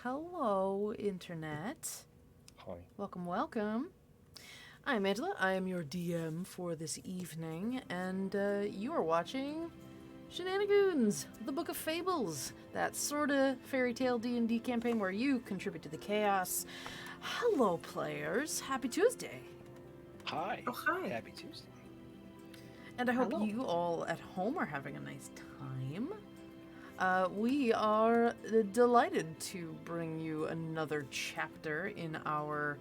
Hello, Internet. Hi. Welcome. I'm Angela. I am your DM for this evening, and you are watching Shenanigoons, the Book of Fables, that sorta-fairytale D&D campaign where you contribute to the chaos. Hello, players. Happy Tuesday. Hi. Oh, hi. Happy Tuesday. And I hope Hello. you all at home are having a nice time. We are delighted to bring you another chapter in our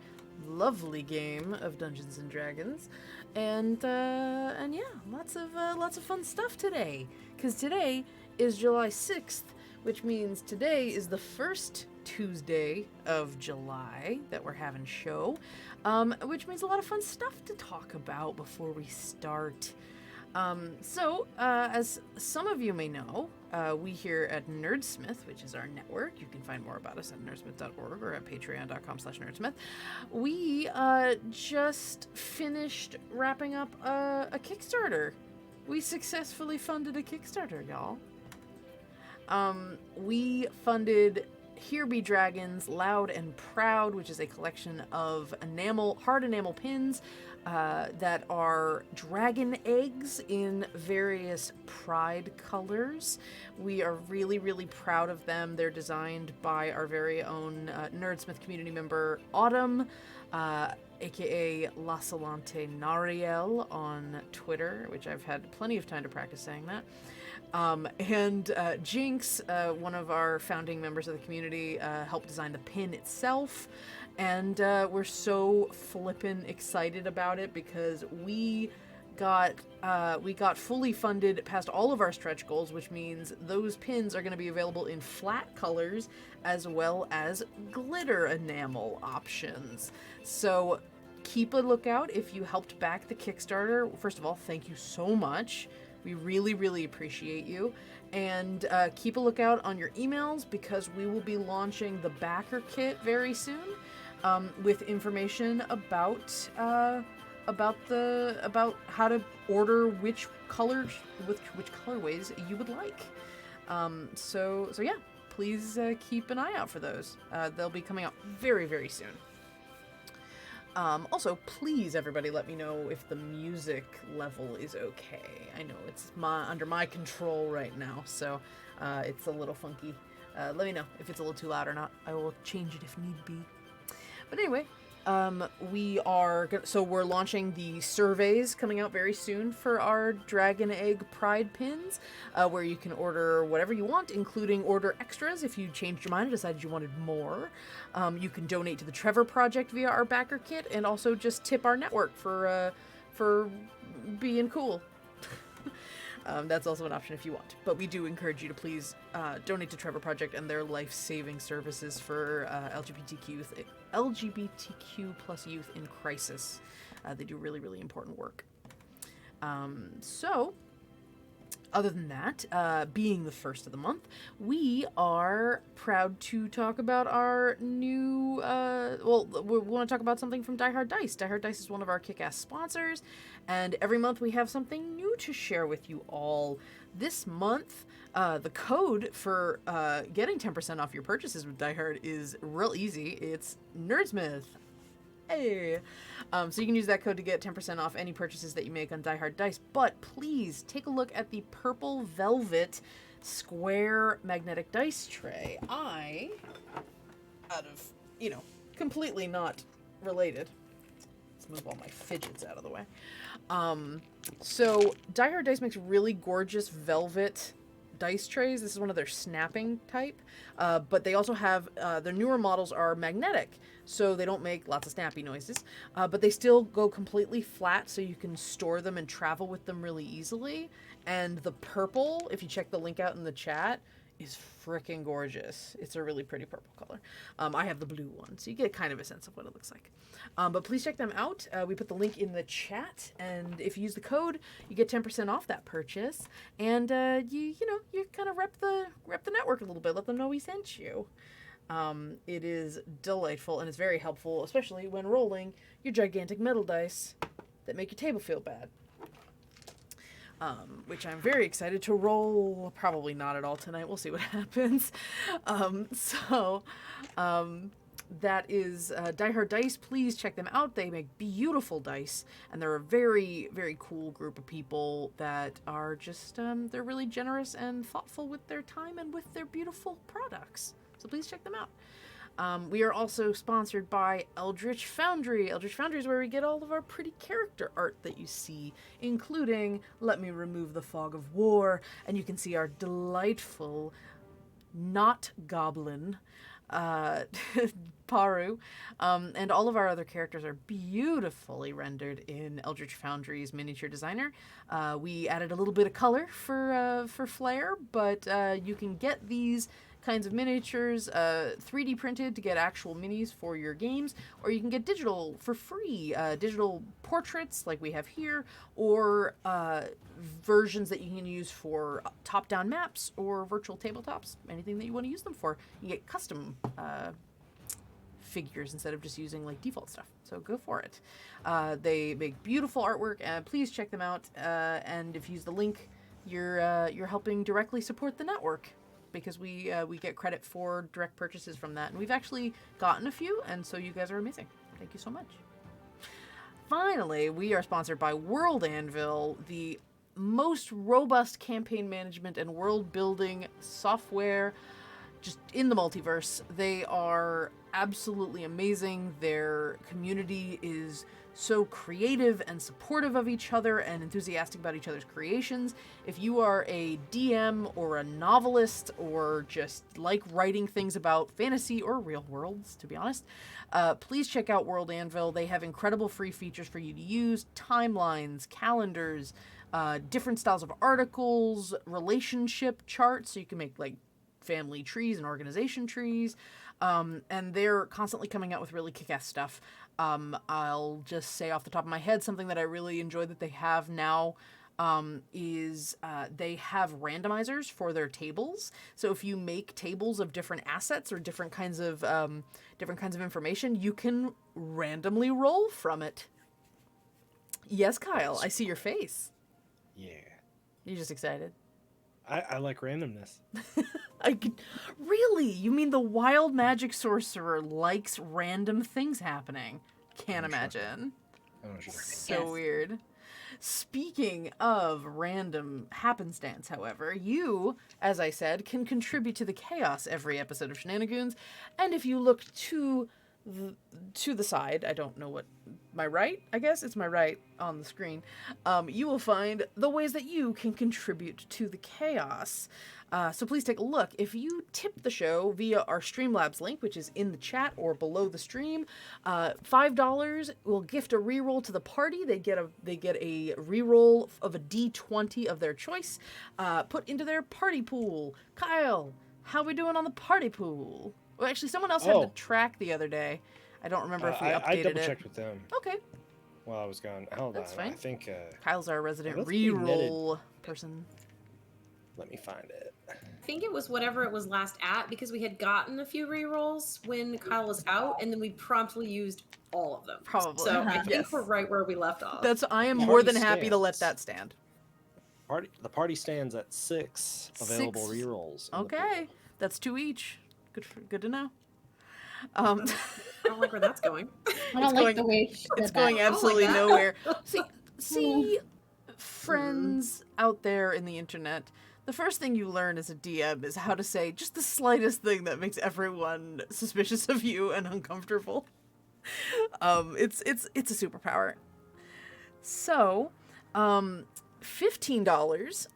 lovely game of Dungeons and Dragons, and yeah, lots of fun stuff today. Because today is July 6th, which means today is the first Tuesday of July that we're having show, which means a lot of fun stuff to talk about before we start. As some of you may know, we here at Nerdsmith, which is our network, you can find more about us at nerdsmith.org or at patreon.com/nerdsmith. We just finished wrapping up a Kickstarter. We successfully funded a Kickstarter, y'all. We funded Here Be Dragons, Loud and Proud, which is a collection of hard enamel pins that are dragon eggs in various pride colors. We are really, really proud of them. They're designed by our very own Nerdsmith community member, Autumn, aka La Salante Nariel on Twitter, which I've had plenty of time to practice saying that. And Jinx, one of our founding members of the community, helped design the pin itself. And we're so flippin' excited about it because we got fully funded past all of our stretch goals, which means those pins are going to be available in flat colors as well as glitter enamel options. So keep a lookout if you helped back the Kickstarter. First of all, thank you so much. We really, really appreciate you. And keep a lookout on your emails because we will be launching the backer kit very soon with information about how to order which colors, which colorways you would like. So yeah, please keep an eye out for those. They'll be coming out very, very soon. Also, please, everybody, let me know if the music level is okay. I know it's under my control right now, so it's a little funky. Let me know if it's a little too loud or not. I will change it if need be. But anyway, we're launching the surveys coming out very soon for our Dragon Egg Pride pins, where you can order whatever you want, including order extras if you changed your mind and decided you wanted more. You can donate to the Trevor Project via our backer kit, and also just tip our network for being cool. That's also an option if you want. But we do encourage you to please donate to Trevor Project and their life-saving services for LGBTQ plus youth in crisis. They do really, really important work. Other than that, being the first of the month, we are proud to talk about our new, we want to talk about something from Die Hard Dice. Die Hard Dice is one of our kick-ass sponsors, and every month we have something new to share with you all. This month, the code for getting 10% off your purchases with Die Hard is real easy. It's Nerdsmith. Hey! So you can use that code to get 10% off any purchases that you make on Die Hard Dice, but please take a look at the purple velvet square magnetic dice tray. Out of, completely not related. Let's move all my fidgets out of the way. So Die Hard Dice makes really gorgeous velvet dice trays. This is one of their snapping type, but they also have their newer models are magnetic, so they don't make lots of snappy noises, but they still go completely flat, so you can store them and travel with them really easily. And the purple, if you check the link out in the chat, is freaking gorgeous. It's a really pretty purple color. I have the blue one, so you get kind of a sense of what it looks like. But please check them out. We put the link in the chat, and if you use the code, you get 10% off that purchase. And you kind of rep the network a little bit. Let them know we sent you. It is delightful, and it's very helpful, especially when rolling your gigantic metal dice that make your table feel bad. which I'm very excited to roll. Probably not at all tonight. We'll see what happens. That is Die Hard Dice. Please check them out. They make beautiful dice, and they're a very, very cool group of people that are just, they're really generous and thoughtful with their time and with their beautiful products. So please check them out. We are also sponsored by Eldritch Foundry. Eldritch Foundry is where we get all of our pretty character art that you see, including Let Me Remove the Fog of War, and you can see our delightful not goblin Paru, and all of our other characters are beautifully rendered in Eldritch Foundry's miniature designer. We added a little bit of color for flair, but you can get these kinds of miniatures 3D printed to get actual minis for your games, or you can get digital for free, digital portraits like we have here, or versions that you can use for top-down maps or virtual tabletops, anything that you want to use them for. You get custom figures instead of just using like default stuff, so go for it. They make beautiful artwork, and please check them out, and if you use the link, you're helping directly support the network, because we get credit for direct purchases from that, and we've actually gotten a few, and so you guys are amazing. Thank you so much. Finally, we are sponsored by World Anvil, the most robust campaign management and world building software just in the multiverse. They are absolutely amazing. Their community is so creative and supportive of each other and enthusiastic about each other's creations. If you are a DM or a novelist or just like writing things about fantasy or real worlds, to be honest, please check out World Anvil. They have incredible free features for you to use: timelines, calendars, different styles of articles, relationship charts, so you can make like family trees and organization trees, and they're constantly coming out with really kick-ass stuff. I'll just say off the top of my head, something that I really enjoy that they have now is they have randomizers for their tables. So if you make tables of different assets or different kinds of information, you can randomly roll from it. Yes, Kyle, I see your face. Yeah. You're just excited. I like randomness. Really? You mean the wild magic sorcerer likes random things happening? Can't imagine. I'm sure. So weird. Speaking of random happenstance, however, you, as I said, can contribute to the chaos every episode of Shenanigoons, and if you look to the side, I don't know what, my right, I guess it's my right on the screen, you will find the ways that you can contribute to the chaos. So please take a look. If you tip the show via our Streamlabs link, which is in the chat or below the stream, $5 will gift a reroll to the party. They get a reroll of a D20 of their choice, put into their party pool. Kyle, how we doing on the party pool? Well, actually, someone else had to track the other day. I don't remember if we updated I it. double-checked with them. Okay. While I was gone. Hold That's on. fine. I think... Kyle's our resident let's reroll person. Let me find it. I think it was whatever it was last at, because we had gotten a few rerolls when Kyle was out, and then we promptly used all of them. Probably. So I think Yes. we're right where we left off. I am Party more than happy to let stands. that stand. The party stands at 6 available 6. rerolls. in the Okay. pool. That's 2 each. Good to know. I don't like where that's going. I don't like the way she It's said going that. absolutely that. nowhere. See, friends out there in the internet, the first thing you learn as a DM is how to say just the slightest thing that makes everyone suspicious of you and uncomfortable. It's a superpower. So, $15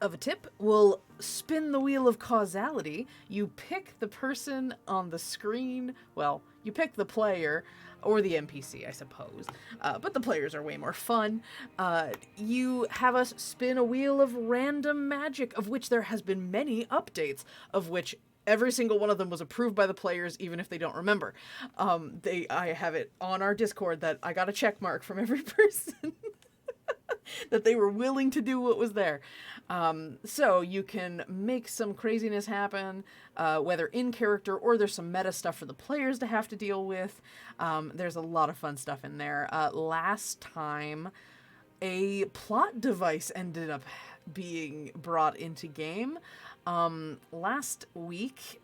of a tip will spin the wheel of causality. You pick the person on the screen. Well, you pick the player or the NPC, I suppose. But the players are way more fun. You have us spin a wheel of random magic, of which there has been many updates, of which every single one of them was approved by the players, even if they don't remember. I have it on our Discord that I got a check mark from every person. That they were willing to do what was there. So you can make some craziness happen, whether in character or there's some meta stuff for the players to have to deal with. There's a lot of fun stuff in there. Last time, a plot device ended up being brought into game. Last week,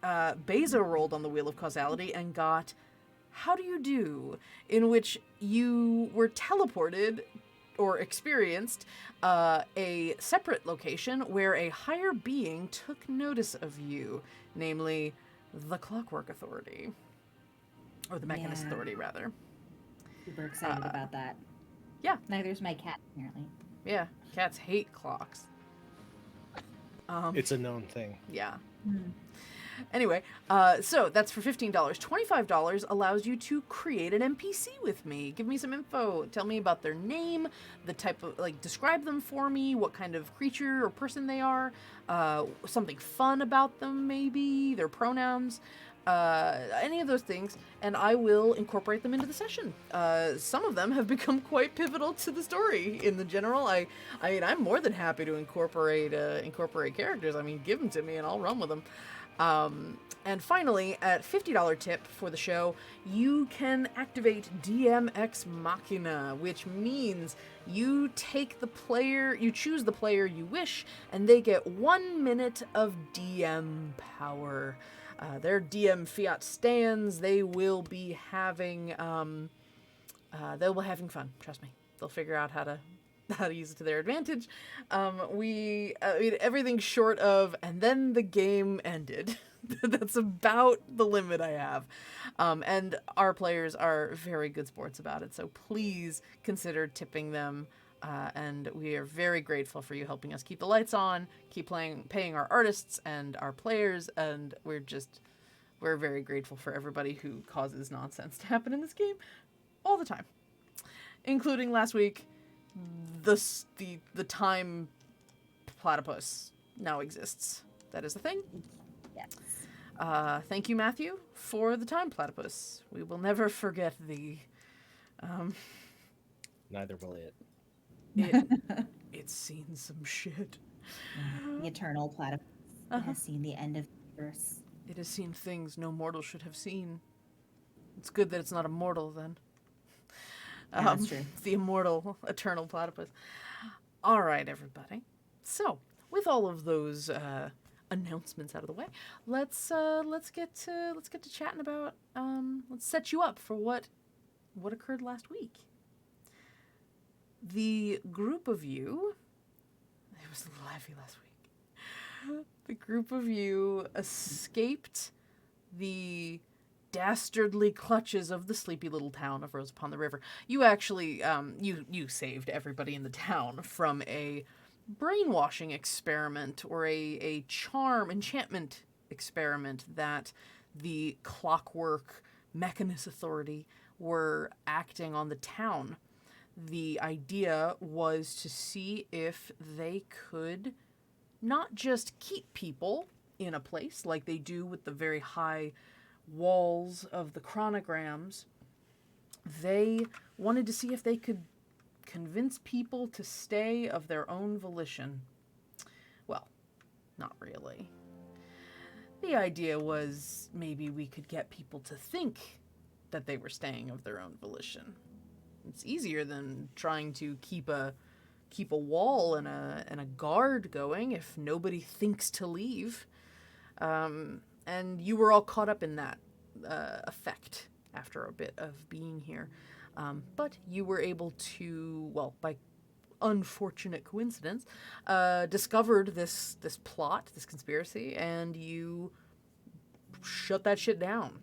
Beza rolled on the Wheel of Causality and got How Do You Do, in which you were teleported or experienced a separate location where a higher being took notice of you, namely the Clockwork Authority. Or the Mechanist Authority, rather. Super excited about that. Yeah. Neither's my cat, apparently. Yeah, cats hate clocks. It's a known thing. Yeah. Mm. Anyway, so that's for $15. $25 allows you to create an NPC with me. Give me some info. Tell me about their name, the type of, like, describe them for me, what kind of creature or person they are, something fun about them, maybe, their pronouns, any of those things, and I will incorporate them into the session. Some of them have become quite pivotal to the story in the general. I mean, I'm more than happy to incorporate characters. I mean, give them to me and I'll run with them. And finally, at $50 tip for the show, you can activate DM Ex Machina, which means you choose the player you wish, and they get 1 minute of DM power. Their DM fiat stands. They will be having fun. Trust me. They'll figure out how to use it to their advantage. Everything short of, and then the game ended. That's about the limit I have. And our players are very good sports about it, so please consider tipping them. And we are very grateful for you helping us keep the lights on, keep paying our artists and our players, and we're very grateful for everybody who causes nonsense to happen in this game all the time. Including last week, the time platypus now exists. That is a thing. Yes. Thank you, Matthew, for the time platypus. We will never forget thee. Neither will it. It's seen some shit. The eternal platypus has seen the end of the universe. It has seen things no mortal should have seen. It's good that it's not immortal, then. That's true. The immortal, eternal platypus. All right, everybody. So, with all of those announcements out of the way, let's get to chatting about. Let's set you up for what occurred last week. The group of you. It was a little heavy last week. The group of you escaped the dastardly clutches of the sleepy little town of Rose upon the River. You actually, you saved everybody in the town from a brainwashing experiment or a enchantment experiment that the Clockwork Mechanist Authority were acting on the town. The idea was to see if they could not just keep people in a place like they do with the very high walls of the chronograms. They wanted to see if they could convince people to stay of their own volition. Well, not really. The idea was maybe we could get people to think that they were staying of their own volition. It's easier than trying to keep a wall and a guard going if nobody thinks to leave. And you were all caught up in that effect after a bit of being here. But you were able to, well, by unfortunate coincidence, discovered this plot, this conspiracy, and you shut that shit down.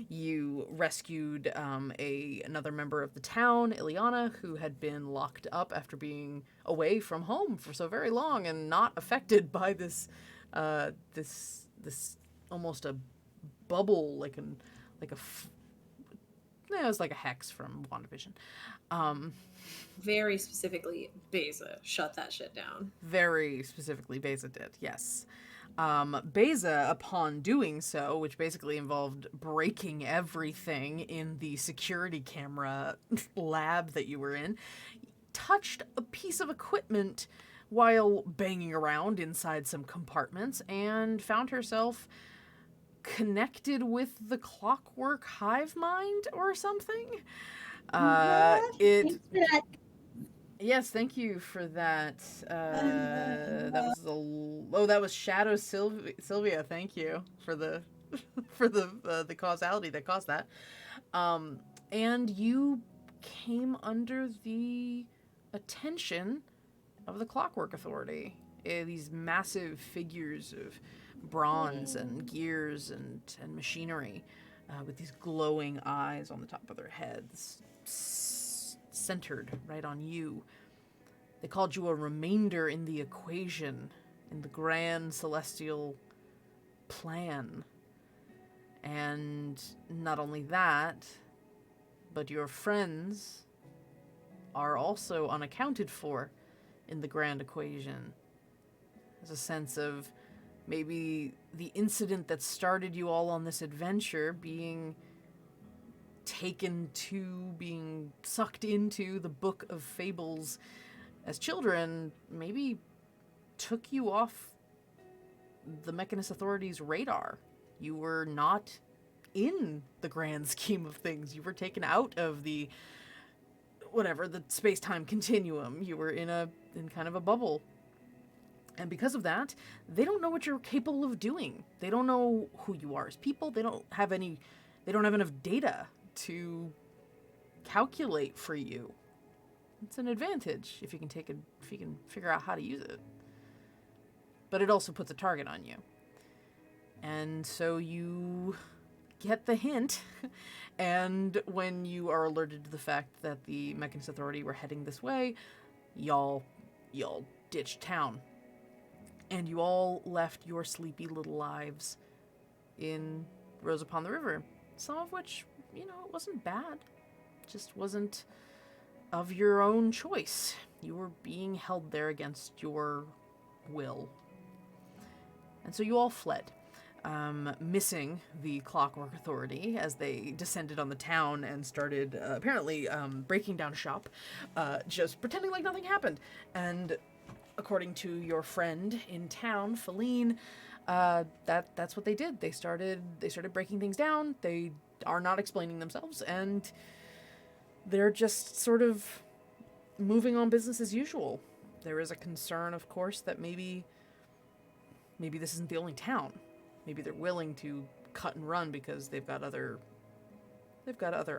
You rescued another member of the town, Ileana, who had been locked up after being away from home for so very long and not affected by this almost a bubble, it was like a hex from WandaVision. Very specifically, Beza shut that shit down. Very specifically, Beza did, yes. Beza, upon doing so, which basically involved breaking everything in the security camera lab that you were in, touched a piece of equipment while banging around inside some compartments and found herself connected with the Clockwork hive mind or something. Yes, thank you for that. That was Shadow Sylvia. Thank you for the for the causality that caused that. Um, and you came under the attention of the Clockwork Authority. These massive figures of bronze and gears and machinery with these glowing eyes on the top of their heads, centered right on you. They called you a remainder in the equation, in the grand celestial plan. And not only that, but your friends are also unaccounted for in the grand equation. There's a sense of maybe the incident that started you all on this adventure being being sucked into the book of fables as children, maybe took you off the Mechanist Authority's radar. You were not in the grand scheme of things. You were taken out of the space-time continuum. You were in kind of a bubble. And because of that, they don't know what you're capable of doing. They don't know who you are as people. They don't have enough data to calculate for you. It's an advantage if you can figure out how to use it. But it also puts a target on you. And so you get the hint, and when you are alerted to the fact that the Mechanist Authority were heading this way, y'all ditched town. And you all left your sleepy little lives in Rose Upon the River. Some of which, it wasn't bad. It just wasn't of your own choice. You were being held there against your will. And so you all fled, missing the Clockwork Authority as they descended on the town and started apparently breaking down shop, just pretending like nothing happened. And according to your friend in town, Feline, that's what they did. They started breaking things down. They are not explaining themselves, and they're just sort of moving on business as usual. There is a concern, of course, that maybe this isn't the only town. Maybe they're willing to cut and run because they've got other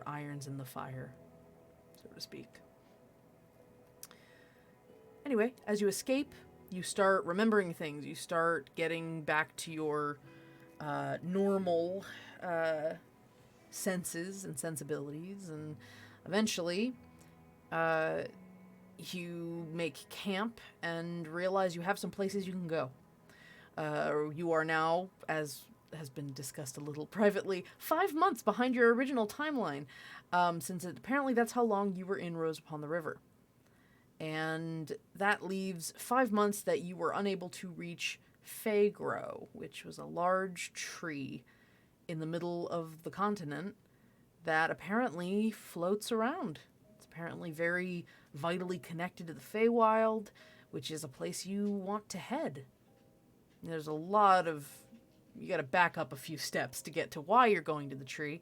irons in the fire, so to speak. Anyway, as you escape, you start remembering things. You start getting back to your normal senses and sensibilities, and eventually you make camp and realize you have some places you can go. You are now, as has been discussed a little privately, 5 months behind your original timeline, since apparently that's how long you were in Rose Upon the River. And that leaves 5 months that you were unable to reach Faegro, which was a large tree in the middle of the continent that apparently floats around. It's apparently very vitally connected to the Feywild, which is a place you want to head. There's a lot of... You gotta back up a few steps to get to why you're going to the tree.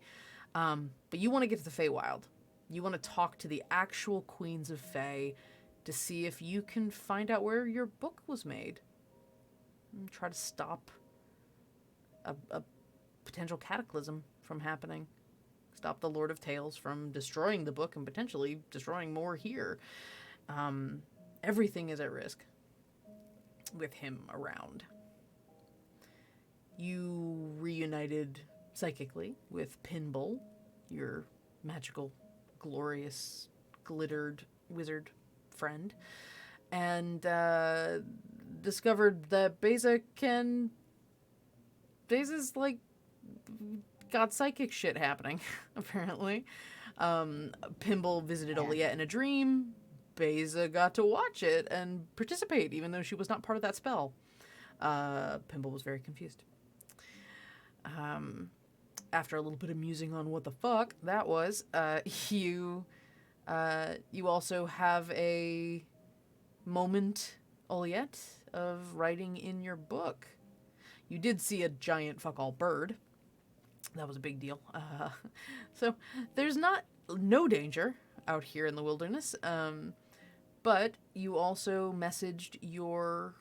But you want to get to the Feywild. You want to talk to the actual Queens of Fey to see if you can find out where your book was made. And try to stop a potential cataclysm from happening. Stop the Lord of Tales from destroying the book and potentially destroying more here. Everything is at risk with him around. You reunited psychically with Pinball, your magical, glorious, glittered wizard friend, and discovered that Beza's like got psychic shit happening, apparently. Pinball visited Oliette in a dream. Beza got to watch it and participate, even though she was not part of that spell. Pinball was very confused. After a little bit of musing on what the fuck that was, you also have a moment, Oliette, of writing in your book. You did see a giant fuck-all bird. That was a big deal. So there's no danger out here in the wilderness. But you also messaged your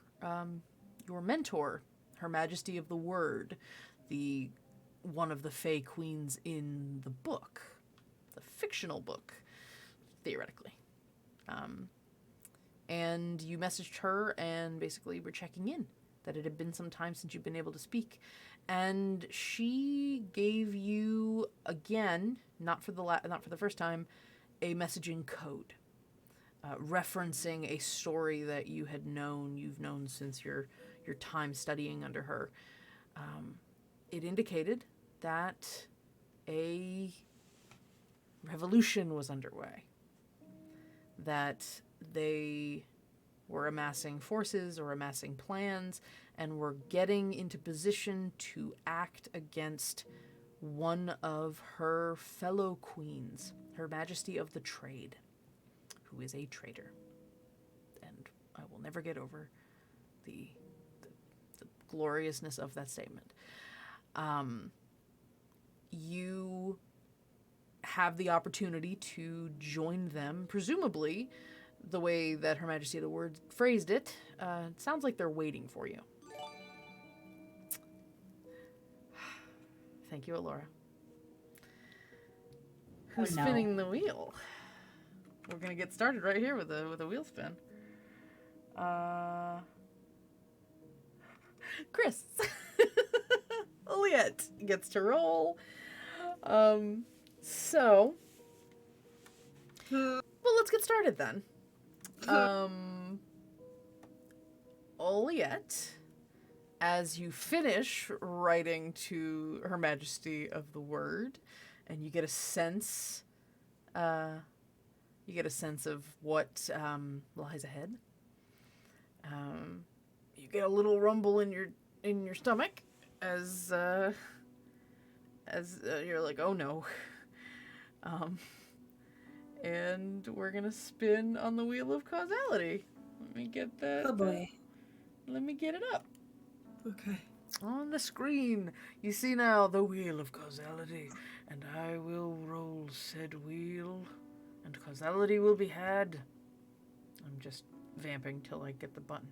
mentor, Her Majesty of the Word, one of the Fae Queens in the book, the fictional book, theoretically. And you messaged her and basically were checking in, that it had been some time since you'd been able to speak. And she gave you, again, not for the first time, a messaging code, referencing a story that you've known since your time studying under her. It indicated that a revolution was underway, that they were amassing forces or amassing plans and were getting into position to act against one of her fellow queens, Her Majesty of the Trade, who is a traitor. And I will never get over the gloriousness of that statement. You have the opportunity to join them, presumably the way that Her Majesty of the Word phrased it. It sounds like they're waiting for you. Thank you, Alora. Who's spinning the wheel? We're gonna get started right here with a wheel spin. Chris. Oliette gets to roll. So, well, let's get started then. Oliette, as you finish writing to Her Majesty of the Word, and you get a sense of what lies ahead. You get a little rumble in your stomach as you're like, oh no. And we're gonna spin on the wheel of causality. Let me get that. Oh boy. Let me get it up. Okay. On the screen, you see now the wheel of causality, and I will roll said wheel, and causality will be had. I'm just vamping till I get the button.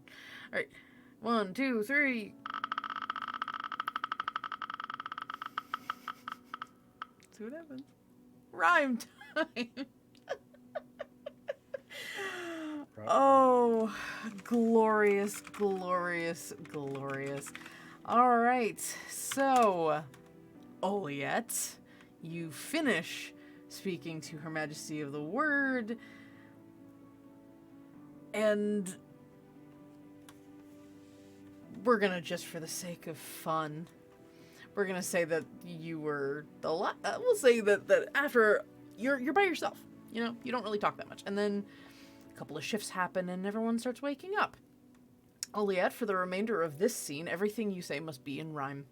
All right, 1, 2, 3. See what happens. Rhyme time. Oh, glorious, glorious, glorious. All right, so, Oliette, you finish speaking to Her Majesty of the Word, and we're gonna, just for the sake of fun, we're gonna say that you were we'll say that after you're by yourself, you know, you don't really talk that much, and then a couple of shifts happen and everyone starts waking up. Oliette, for the remainder of this scene, everything you say must be in rhyme.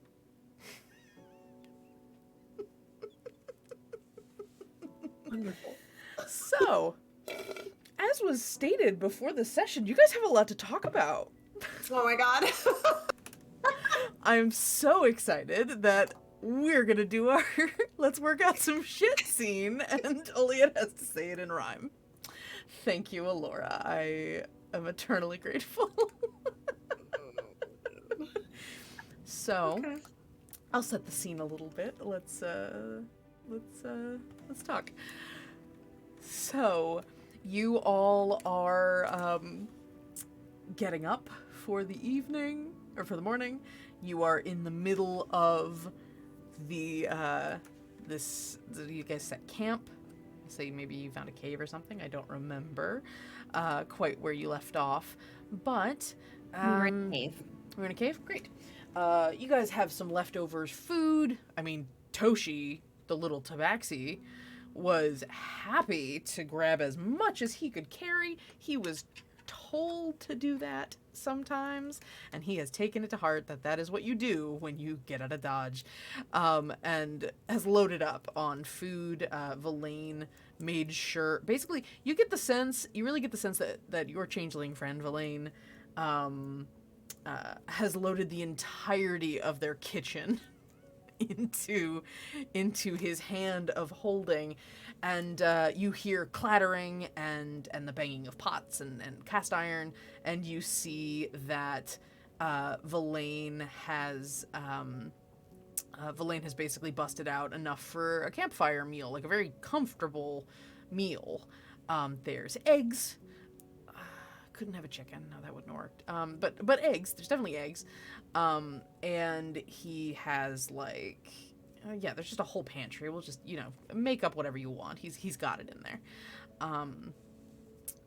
Wonderful. So, as was stated before the session, you guys have a lot to talk about. Oh my god. I'm so excited that we're gonna do our let's work out some shit scene, and Oliette has to say it in rhyme. Thank you, Alora. I am eternally grateful. So, okay. I'll set the scene a little bit. Let's talk. So, you all are getting up for the evening or for the morning. You are in the middle of the you guys set camp. Say maybe you found a cave or something. I don't remember quite where you left off, but we're in a cave. We're in a cave. Great. You guys have some leftovers food. I mean, Toshi, the little tabaxi, was happy to grab as much as he could carry. He was told to do that sometimes, and he has taken it to heart that is what you do when you get out of Dodge, and has loaded up on food. Verlaine made sure, basically, you really get the sense that your changeling friend, Verlaine, has loaded the entirety of their kitchen into his hand of holding, and you hear clattering and the banging of pots and cast iron, and you see that Verlaine has basically busted out enough for a campfire meal, like a very comfortable meal. There's eggs. Couldn't have a chicken. No, that wouldn't have worked. But eggs. There's definitely eggs. And he has like, yeah, there's just a whole pantry. We'll just, make up whatever you want. He's got it in there.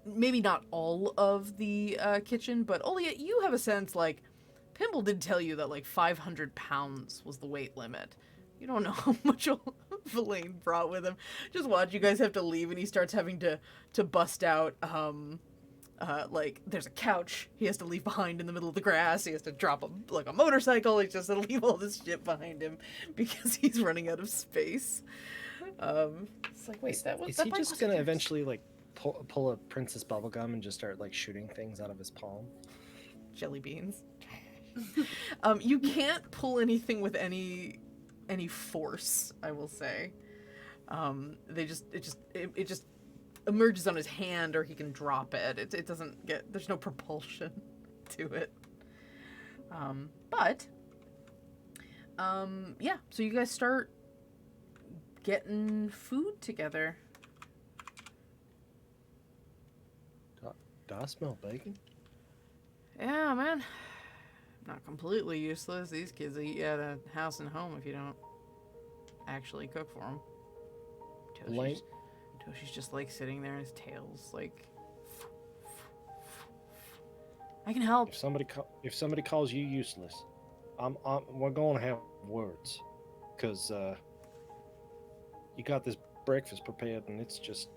Maybe not all of the kitchen, but Olia, you have a sense like Pimble did tell you that like 500 pounds was the weight limit. You don't know how much Verlaine brought with him. Just watch, you guys have to leave, and he starts having to bust out. Like there's a couch he has to leave behind in the middle of the grass. He has to drop a motorcycle. He just has to leave all this shit behind him because he's running out of space. It's like, wait, is he just gonna eventually like pull a Princess Bubblegum and just start like shooting things out of his palm? Jelly beans. You can't pull anything with any force, I will say. It just emerges on his hand, or he can drop it. It doesn't get, there's no propulsion to it. Yeah, so you guys start getting food together. Do I smell bacon? Yeah, man. Not completely useless. These kids eat you at a house and home if you don't actually cook for them. Toshi's just like sitting there, and his tail's like, I can help. If somebody calls you useless, we're going to have words, because you got this breakfast prepared, and it's just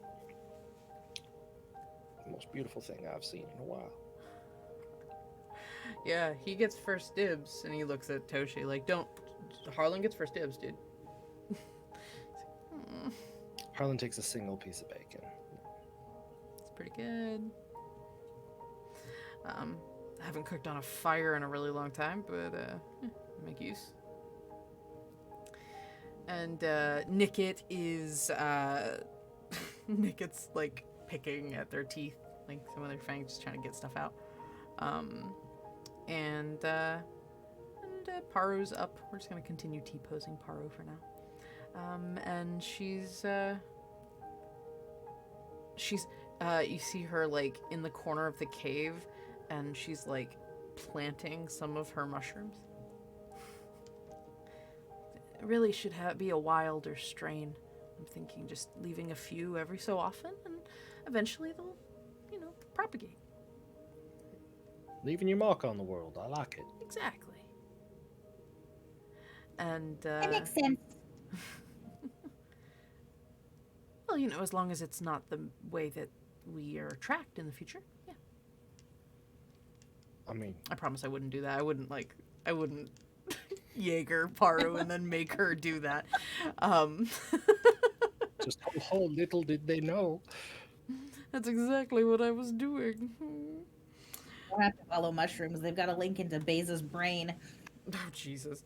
the most beautiful thing I've seen in a while. Yeah, he gets first dibs, and he looks at Toshi like, Harlan gets first dibs, dude. Harlan takes a single piece of bacon. It's pretty good. I haven't cooked on a fire in a really long time, but make use. And Nickit is Nickit's like picking at their teeth, like some of their fangs, just trying to get stuff out. And Paru's up. We're just gonna continue T-posing Paru for now. And she's you see her like in the corner of the cave, and she's like planting some of her mushrooms. It really should be a wilder strain. I'm thinking just leaving a few every so often, and eventually they'll, propagate. Leaving your mark on the world. I like it. Exactly. And That makes sense. Well, as long as it's not the way that we are tracked in the future, yeah. I mean, I promise I wouldn't do that. I wouldn't Jaeger Paru and then make her do that. just how little did they know. That's exactly what I was doing. Don't have to follow mushrooms. They've got a link into Beza's brain. Oh, Jesus.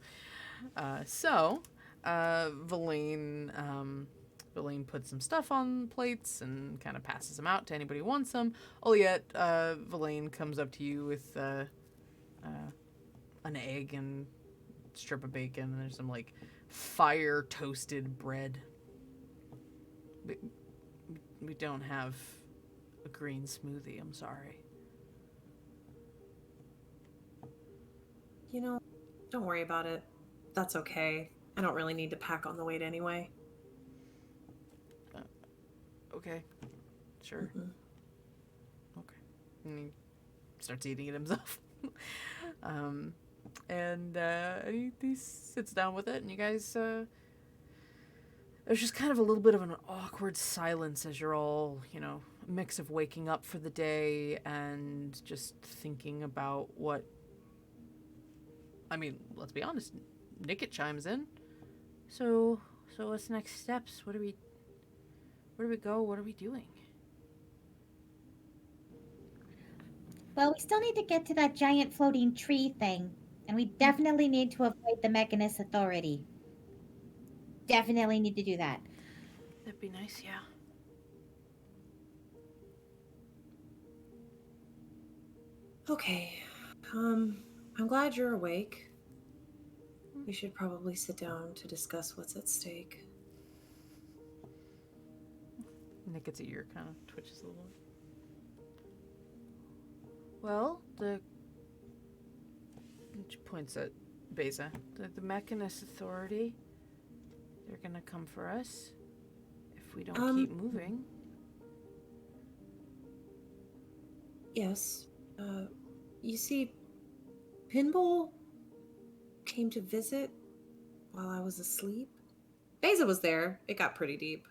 So, Verlaine puts some stuff on plates and kind of passes them out to anybody who wants them. Oliette, Verlaine comes up to you with an egg and strip of bacon, and there's some like fire toasted bread. We don't have a green smoothie, I'm sorry. Don't worry about it. That's okay. I don't really need to pack on the weight anyway. Okay. Sure. Mm-hmm. Okay. And he starts eating it himself. And he sits down with it, and you guys, there's just kind of a little bit of an awkward silence as you're all, a mix of waking up for the day and just thinking about what, let's be honest, Nickit chimes in. So what's next steps? Where do we go? What are we doing? Well, we still need to get to that giant floating tree thing, and we definitely need to avoid the Mechanist Authority. definitely need to do that. That'd be nice, yeah. Okay. I'm glad you're awake. We should probably sit down to discuss what's at stake. Nicket's ear kind of twitches a little. Well, she points at Beza. The Mechanist Authority, they're gonna come for us if we don't keep moving. Yes. You see, Pinball came to visit while I was asleep. Beza was there. It got pretty deep.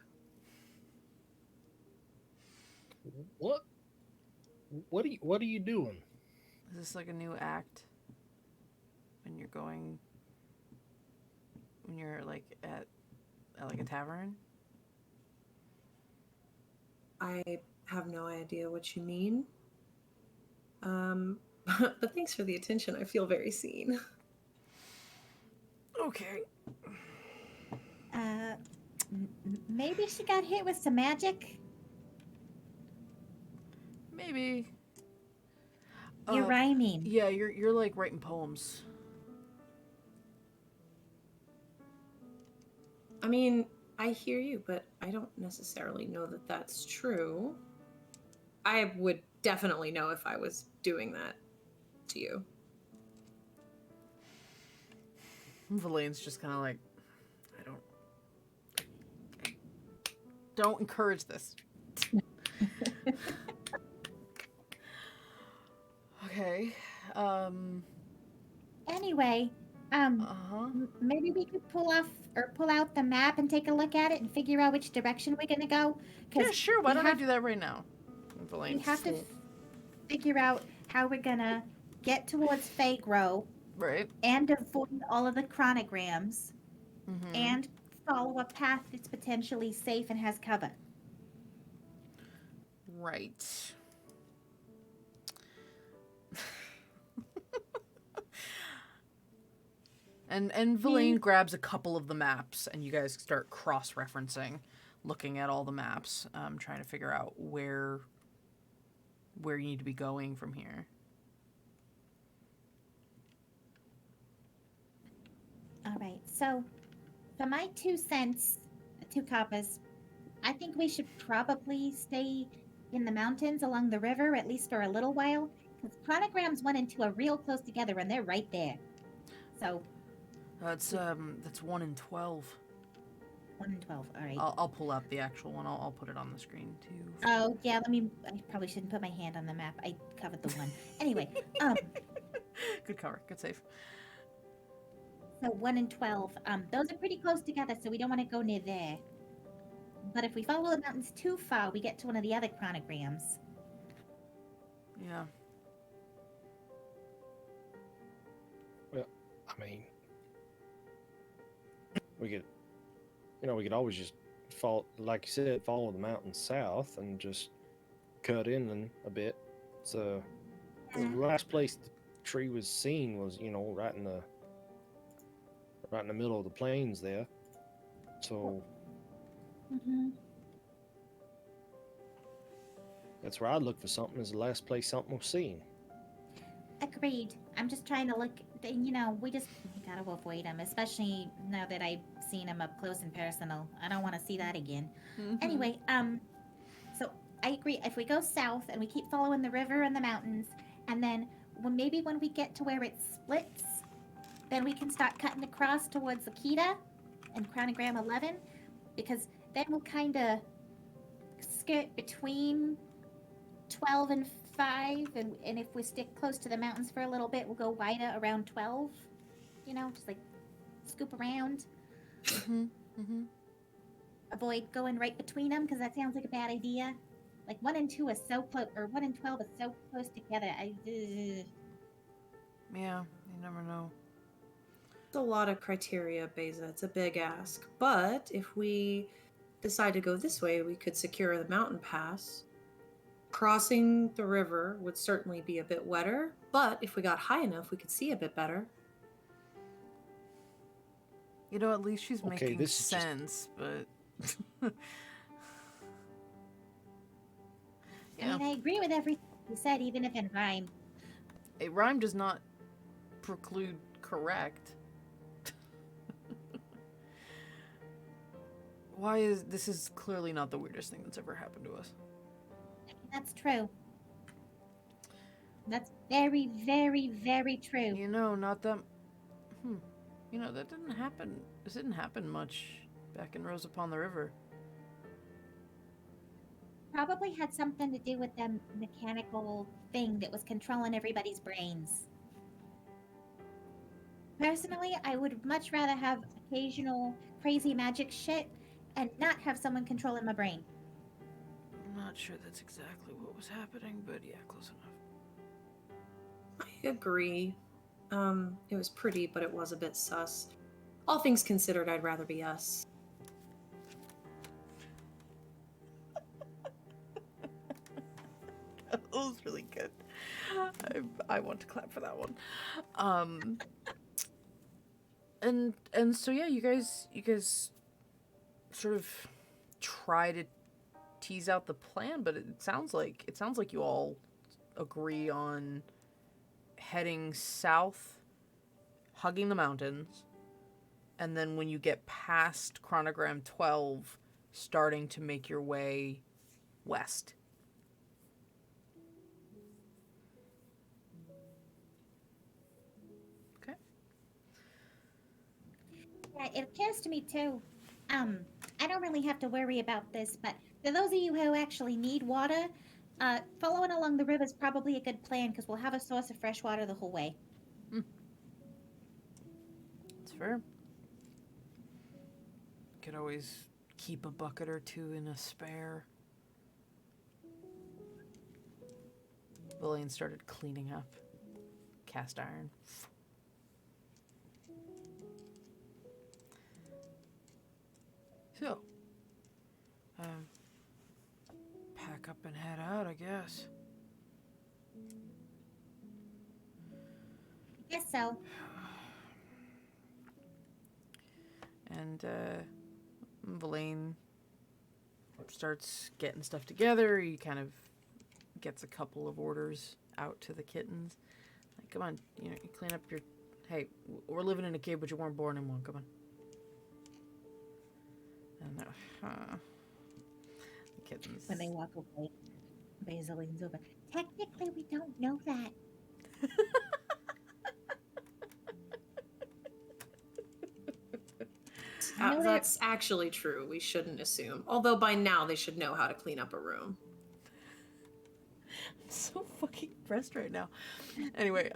What? What are you doing? Is this like a new act? When you're like at like a tavern? I have no idea what you mean. But thanks for the attention. I feel very seen. Okay. Maybe she got hit with some magic. Maybe. You're rhyming. Yeah, you're like writing poems. I mean, I hear you, but I don't necessarily know that that's true. I would definitely know if I was doing that to you. Valaine's just kind of like, don't encourage this. Okay. Anyway, maybe we could pull out the map and take a look at it and figure out which direction we're gonna go. Yeah, sure. Why don't I do that right now? We have to figure out how we're gonna get towards Fagro, right, and avoid all of the chronograms, and follow a path that's potentially safe and has cover. Right. And Valaine grabs a couple of the maps, and you guys start cross-referencing, looking at all the maps, trying to figure out where you need to be going from here. All right. So, for my 2 cents, 2 coppers, I think we should probably stay in the mountains along the river, at least for a little while, because chronograms 1 and 2 are real close together, and they're right there. So. That's 1 in 12. 1 in 12. All right. I'll pull up the actual one. I'll put it on the screen too. Oh yeah. I probably shouldn't put my hand on the map. I covered the 1. Anyway. Good cover. Good save. So 1 and 12. Those are pretty close together, so we don't want to go near there. But if we follow the mountains too far, we get to one of the other chronograms. Yeah. Well, I mean, we could always just follow, like you said, follow the mountains south and just cut inland a bit. So the last place the tree was seen was, right in the middle of the plains there. So that's where I'd look for something, is the last place something was seen. Agreed. I'm just trying to look, we gotta avoid them, especially now that I've seen them up close and personal. I don't want to see that again. Anyway, so I agree. If we go south and we keep following the river and the mountains, and then maybe when we get to where it splits, then we can start cutting across towards Akita and chronogram 11, because then we'll kind of skirt between 12 and 5, and if we stick close to the mountains for a little bit, we'll go wider around 12, just like scoop around. Avoid going right between them, because that sounds like a bad idea. Like 1 and 2 is so close, or 1 and 12 is so close together. Yeah, you never know. It's a lot of criteria, Beza. It's a big ask. But if we decide to go this way, we could secure the mountain pass. Crossing the river would certainly be a bit wetter, but if we got high enough, we could see a bit better. You know, at least she's Okay, making this is just- sense, but... I mean, I agree with everything you said, even if in rhyme. A rhyme does not preclude correct. This is clearly not the weirdest thing that's ever happened to us. That's true. That's very, very, very true. You know, not that... You know, that didn't happen... This didn't happen much back in Rose Upon the River. Probably had something to do with the mechanical thing that was controlling everybody's brains. Personally, I would much rather have occasional crazy magic shit and not have someone controlling my brain. I'm not sure that's exactly what was happening, but yeah, close enough. I agree. It was pretty, but it was a bit sus. All things considered, I'd rather be us. That was really good. I want to clap for that one. And so yeah, you guys sort of try to tease out the plan, but it sounds like you all agree on heading south, hugging the mountains, and then when you get past chronogram 12, starting to make your way west. Okay. Yeah, it occurs to me too. I don't really have to worry about this, but for those of you who actually need water, following along the river is probably a good plan because we'll have a source of fresh water the whole way. That's fair. Could always keep a bucket or two in a spare. Lillian started cleaning up cast iron. So, pack up and head out, I guess. Guess so. And Villain starts getting stuff together. He kind of gets a couple of orders out to the kittens. Like, come on, you clean up your... Hey, we're living in a cave, but you weren't born in one. Come on. And the kittens... When they walk away, Basil leans over. Technically, we don't know that. That's actually true. We shouldn't assume. Although by now they should know how to clean up a room. I'm so fucking impressed right now. Anyway,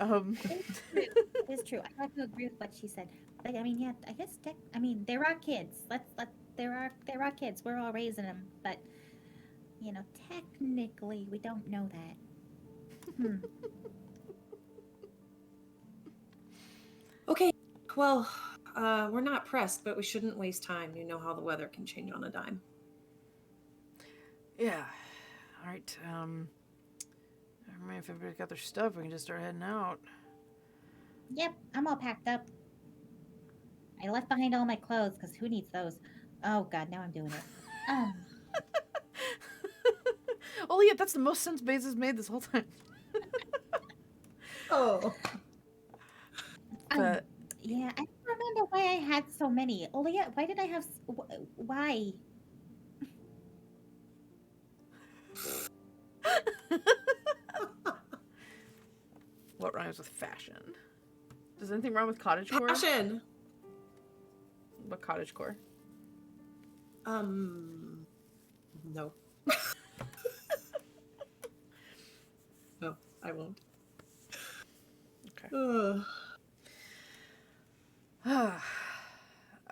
It's true. I have to agree with what she said. But I mean, yeah, I guess they're our kids. They're our kids. We're all raising them, but technically we don't know that. Okay, well, we're not pressed, but we shouldn't waste time. You know how the weather can change on a dime. yeah. All right. I mean, if everybody's got their stuff, we can just start heading out. Yep, I'm all packed up. I left behind all my clothes because who needs those? Oh God, now I'm doing it. Oh yeah, that's the most sense Baze has made this whole time. Oh. But Yeah, I don't remember why I had so many. Olia, why did I have? Why? what rhymes with fashion? Does anything rhyme with cottagecore? Passion. What cottagecore? No. No, I won't. Okay. All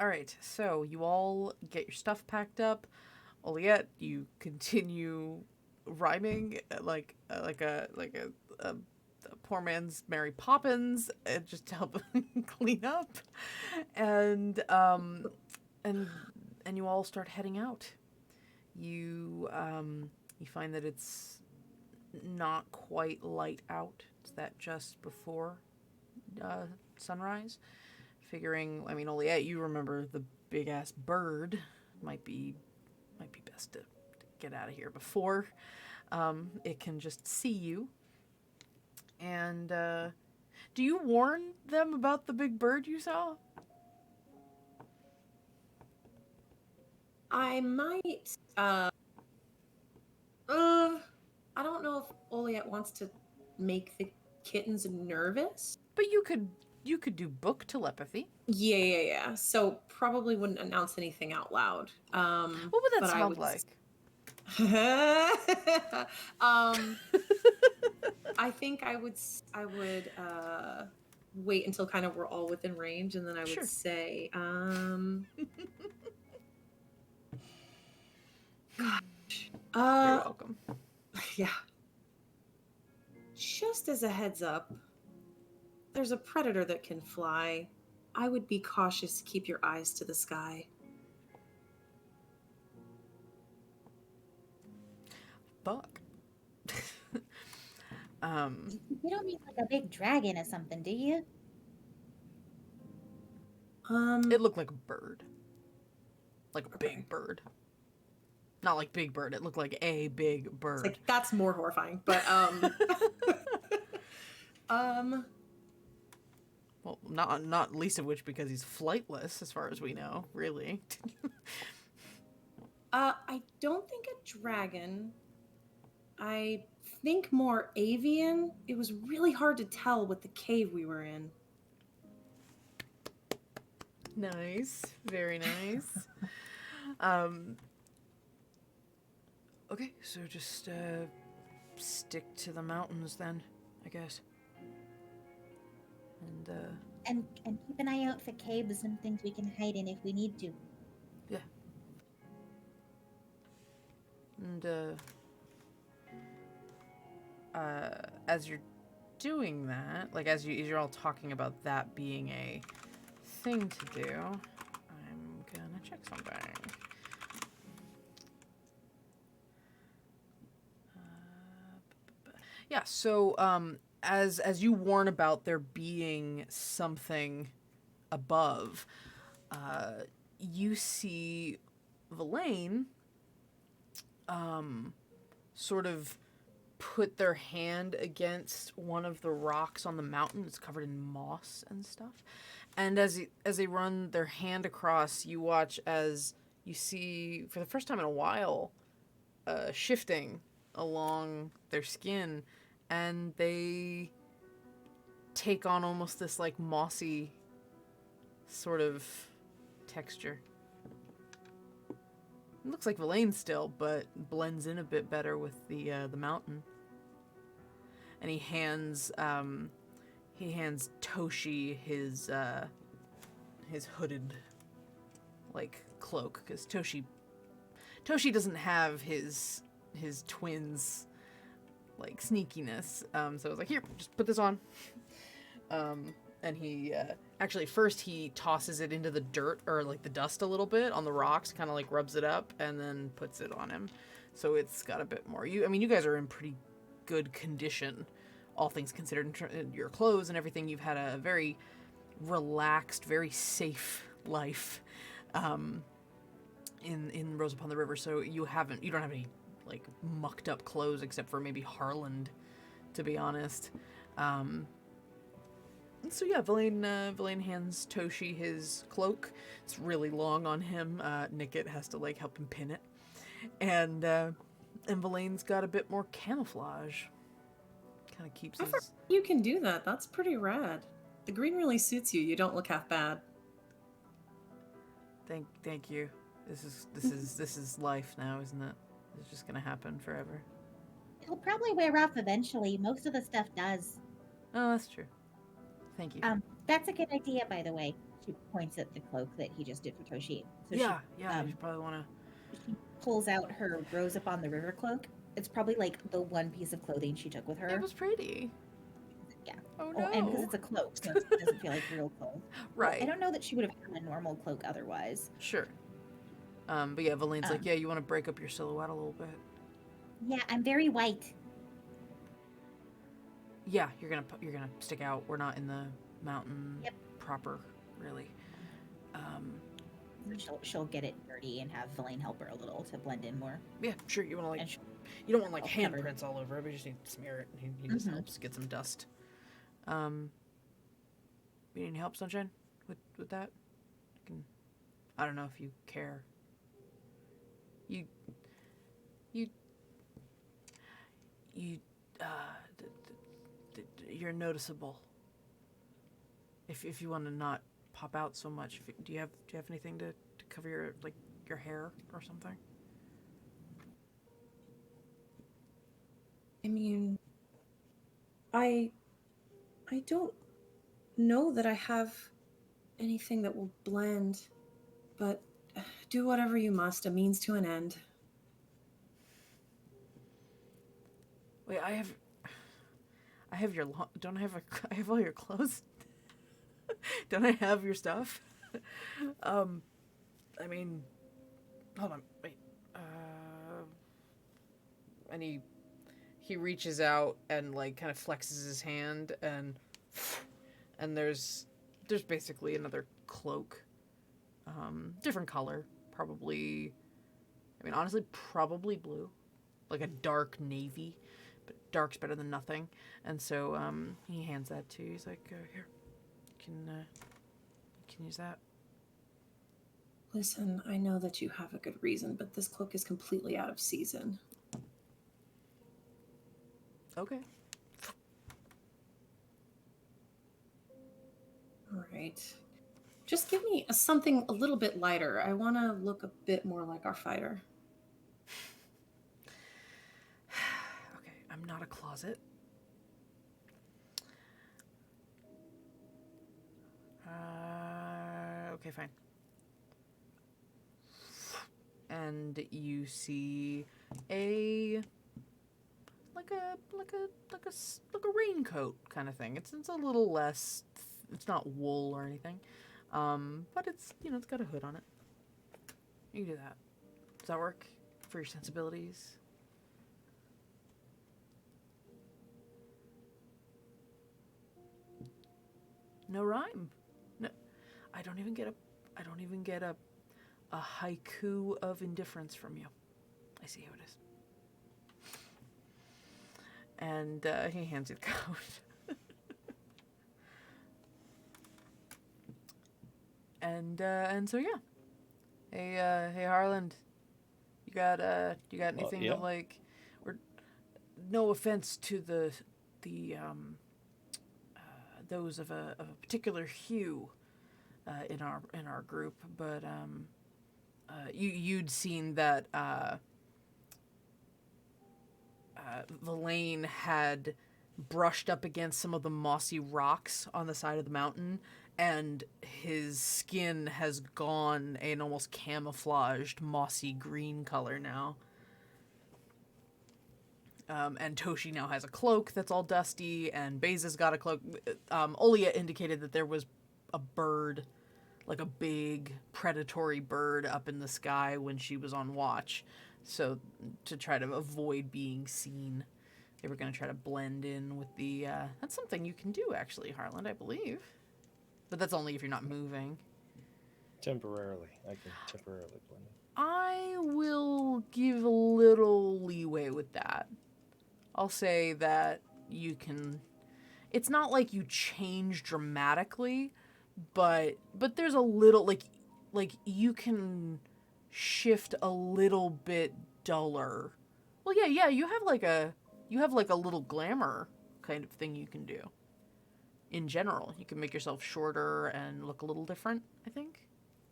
right, so you all get your stuff packed up. Oliette, you continue rhyming like a poor man's Mary Poppins, just to help clean up, and you all start heading out. You find that it's not quite light out. It's that just before sunrise. Figuring, I mean, Oliette, you remember the big ass bird. Might be best to get out of here before it can just see you. And do you warn them about the big bird you saw? I might. I don't know if Oliet wants to make the kittens nervous. But you could do book telepathy. Yeah. So probably wouldn't announce anything out loud. What would that but I sound would like? I think I would wait until kind of we're all within range, and then I would Sure. say, You're welcome. yeah. Just as a heads up, there's a predator that can fly. I would be cautious. Keep your eyes to the sky. Fuck. You don't mean like a big dragon or something, do you? It looked like a bird. Like a Okay. big bird. Not like Big Bird. It looked like a big bird. It's like that's more horrifying. But Well, not least of which because he's flightless, as far as we know, really. I don't think a dragon. I think more avian. It was really hard to tell with the cave we were in. Nice. Very nice. Okay, so just stick to the mountains then, I guess. And And keep an eye out for caves and things we can hide in if we need to. As you're doing that, like as you're all talking about that being a thing to do, I'm gonna check something. Yeah, so as you warn about there being something above, you see Villain sort of put their hand against one of the rocks on the mountain. It's covered in moss and stuff. And as they run their hand across, you watch as you see, for the first time in a while, shifting along their skin, and they take on almost this like mossy sort of texture. It looks like Villain still, but blends in a bit better with the mountain. And he hands Toshi his hooded like cloak, because Toshi doesn't have his twins like sneakiness. So I was like, here, just put this on. And he actually first he tosses it into the dirt or like the dust a little bit on the rocks, kind of like rubs it up, and then puts it on him. So it's got a bit more. You guys are in pretty good condition, all things considered. In your clothes and everything, you've had a very relaxed, very safe life in Rose Upon the River. So you don't have any like mucked up clothes except for maybe Harland, to be honest. So yeah, Villain hands Toshi his cloak. It's really long on him. Nickett has to like help him pin it, and Villain's got a bit more camouflage. Kind of keeps his. You can do that. That's pretty rad. The green really suits you. You don't look half bad. Thank you. This is life now, isn't it? It's just gonna happen forever. It'll probably wear off eventually. Most of the stuff does. Oh, that's true. Thank you. That's a good idea, by the way. She points at the cloak that he just did for Toshi. So yeah, you probably want to. She pulls out her Rose Upon the River cloak. It's probably like the one piece of clothing she took with her. It was pretty. Yeah. Oh no. And because it's a cloak, so it doesn't feel like real clothes. Right. I don't know that she would have had a normal cloak otherwise. Sure. But yeah, Villain's like, yeah, you want to break up your silhouette a little bit. Yeah, I'm very white. Yeah, you're gonna stick out. We're not in the mountain proper. really. She'll get it dirty and have Villain help her a little to blend in more. Yeah, sure. You want to like, And you don't want like all covered. handprints all over it, but you just need to smear it. He just helps get some dust. You need any help, Sunshine, with that? I don't know if you care. You, you're noticeable. If you want to not pop out so much, do you have anything to cover your hair or something? I mean, I don't know that I have anything that will blend, but do whatever you must, a means to an end. Wait, I have your don't I have all your clothes? Don't I have your stuff? I mean, hold on, wait. And he reaches out and like kind of flexes his hand and there's basically another cloak, different color, probably. I mean, honestly, probably blue, like a dark navy, but dark's better than nothing. And so he hands that to you. He's like, here, you can use that. Listen, I know that you have a good reason, but this cloak is completely out of season. Okay. All right. Just give me something a little bit lighter. I want to look a bit more like our fighter. Okay, I'm not a closet. Okay, fine. And you see a raincoat kind of thing. It's a little less. It's not wool or anything, but it's it's got a hood on it. You can do that. Does that work for your sensibilities? No rhyme. No, I don't even get a haiku of indifference from you. I see how it is. And he hands you the coat. And so yeah. Hey Harland, you got anything yeah. to like? Or no offense to the those of a particular hue in our group, but you'd seen that Villain had brushed up against some of the mossy rocks on the side of the mountain, and his skin has gone an almost camouflaged mossy green color now. And Toshi now has a cloak that's all dusty, and Beza's got a cloak. Olia indicated that there was a bird, like a big predatory bird up in the sky when she was on watch. So to try to avoid being seen, they were going to try to blend in with the... that's something you can do, actually, Harland, I believe. But that's only if you're not moving. Temporarily. I can temporarily blend it. I will give a little leeway with that. I'll say that you can... It's not like you change dramatically, but there's a little... Like you can shift a little bit duller. Well, yeah, you have like a little glamour kind of thing you can do. In general, you can make yourself shorter and look a little different, I think.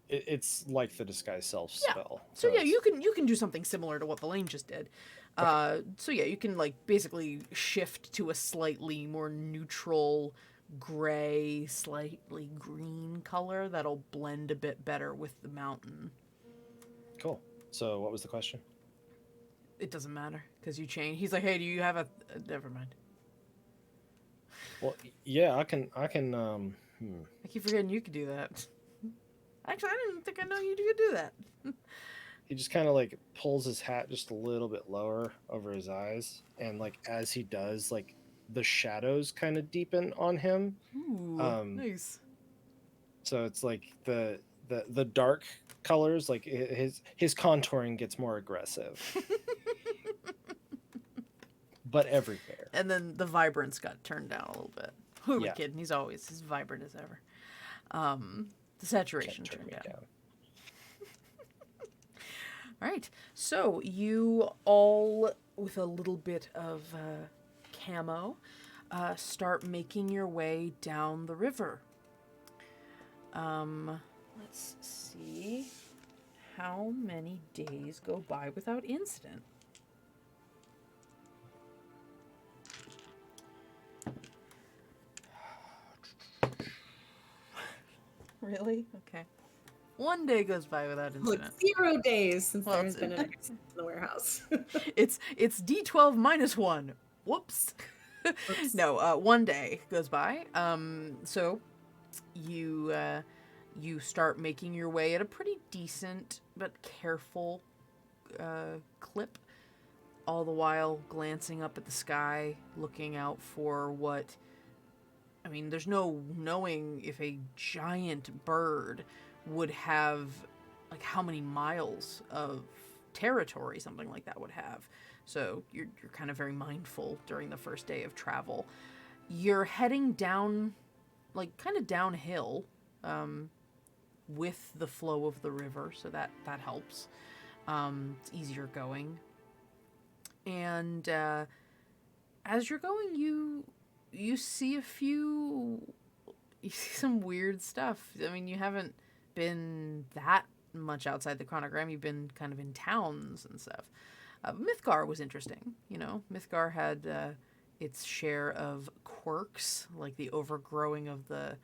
It's like the disguise self spell. So yeah, you can do something similar to what Villain just did. Okay. So yeah, you can like basically shift to a slightly more neutral gray, slightly green color that'll blend a bit better with the mountain. Cool. So what was the question? It doesn't matter because you change. He's like, hey, do you have a? Never mind. Well, yeah, I can. I keep forgetting you could do that. Actually, I didn't think I know you could do that. He just kind of like pulls his hat just a little bit lower over his eyes, and like as he does, like the shadows kind of deepen on him. Ooh, nice. So it's like the dark colors, like his contouring gets more aggressive, but everywhere. And then the vibrance got turned down a little bit. Who are we Yeah. kidding? He's always as vibrant as ever. The saturation Can't turn turned me down. down. All right. So you all, with a little bit of camo, start making your way down the river. Let's see how many days go by without incident. Really? Okay. 1 day goes by without Look, incident. 0 days since Well, there's it's- been an accident in the warehouse. It's D12 minus 1. Whoops. Oops. No, 1 day goes by. So you you start making your way at a pretty decent but careful clip, all the while glancing up at the sky, looking out for what. I mean, there's no knowing if a giant bird would have, like, how many miles of territory something like that would have. So you're kind of very mindful during the first day of travel. You're heading down, like, kind of downhill, with the flow of the river, so that helps. It's easier going. And as you're going, you see some weird stuff. I mean, you haven't been that much outside the chronogram. You've been kind of in towns and stuff. Mythgar was interesting. You know, Mythgar had its share of quirks, like the overgrowing of the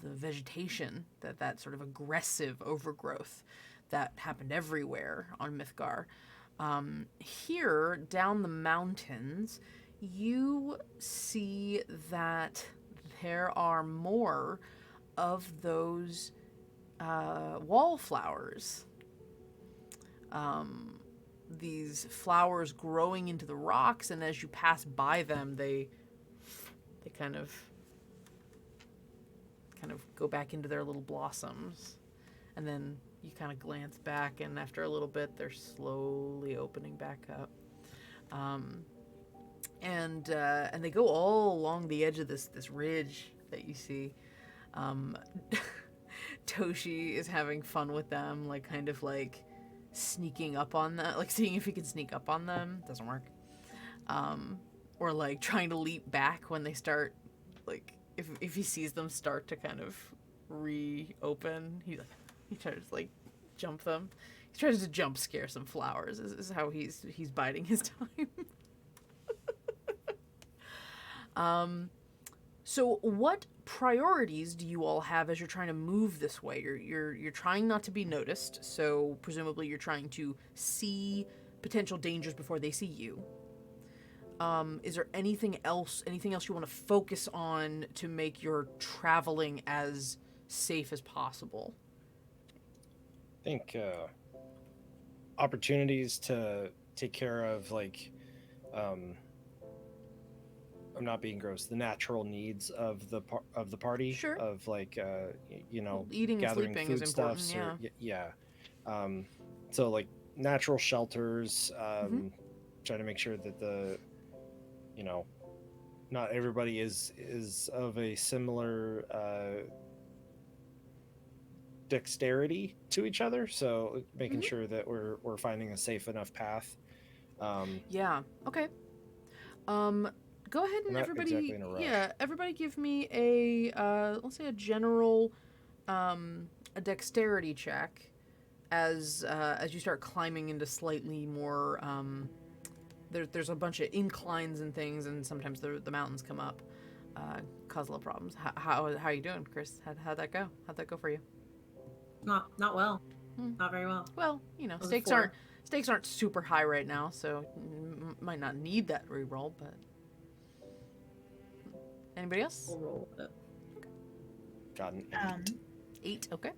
vegetation, that sort of aggressive overgrowth that happened everywhere on Mythgar. Here, down the mountains, you see that there are more of those wallflowers. These flowers growing into the rocks, and as you pass by them, they kind of go back into their little blossoms, and then you kind of glance back, and after a little bit, they're slowly opening back up. And they go all along the edge of this ridge that you see. Toshi is having fun with them, like kind of like sneaking up on them, like seeing if he can sneak up on them. Doesn't work. Or like trying to leap back when they start, like if he sees them start to kind of reopen, he tries to like jump them. He tries to jump scare some flowers. This is how he's biding his time. So what priorities do you all have as you're trying to move this way? You're trying not to be noticed, so presumably you're trying to see potential dangers before they see you. Is there anything else you want to focus on to make your traveling as safe as possible? I think opportunities to take care of, like, I'm not being gross, the natural needs of the party. Sure. Of like Eating and gathering sleeping is important. foodstuffs, so like natural shelters, trying to make sure that not everybody is of a similar dexterity to each other, so making sure that we're finding a safe enough path. Yeah. Okay. Go ahead and Not everybody. exactly in a rush. Yeah. Everybody, give me a let's say a general a dexterity check as you start climbing into slightly more. There's a bunch of inclines and things, and sometimes the mountains come up, cause a little problems. How are you doing, Chris? How'd that go? How'd that go for you? Not well. Not very well. Well, Was a stakes 4. aren't super high right now, so might not need that reroll. But anybody else? We'll roll with it. Got an 8. Okay.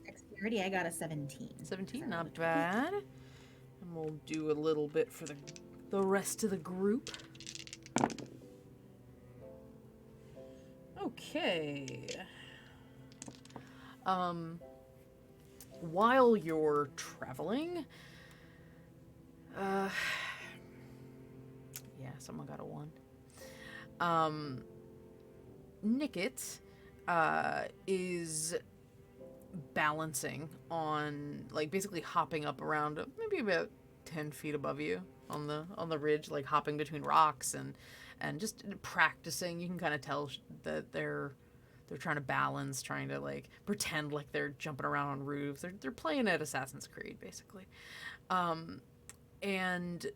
Dexterity, I got a 17. 17, not bad. And we'll do a little bit for the rest of the group. Okay. While you're traveling, yeah, someone got a 1. Nicket is balancing on, like, basically hopping up around maybe about 10 feet above you on the ridge, like hopping between rocks and just practicing. You can kind of tell that they're trying to balance, trying to like pretend like they're jumping around on roofs. They're playing at Assassin's Creed basically. And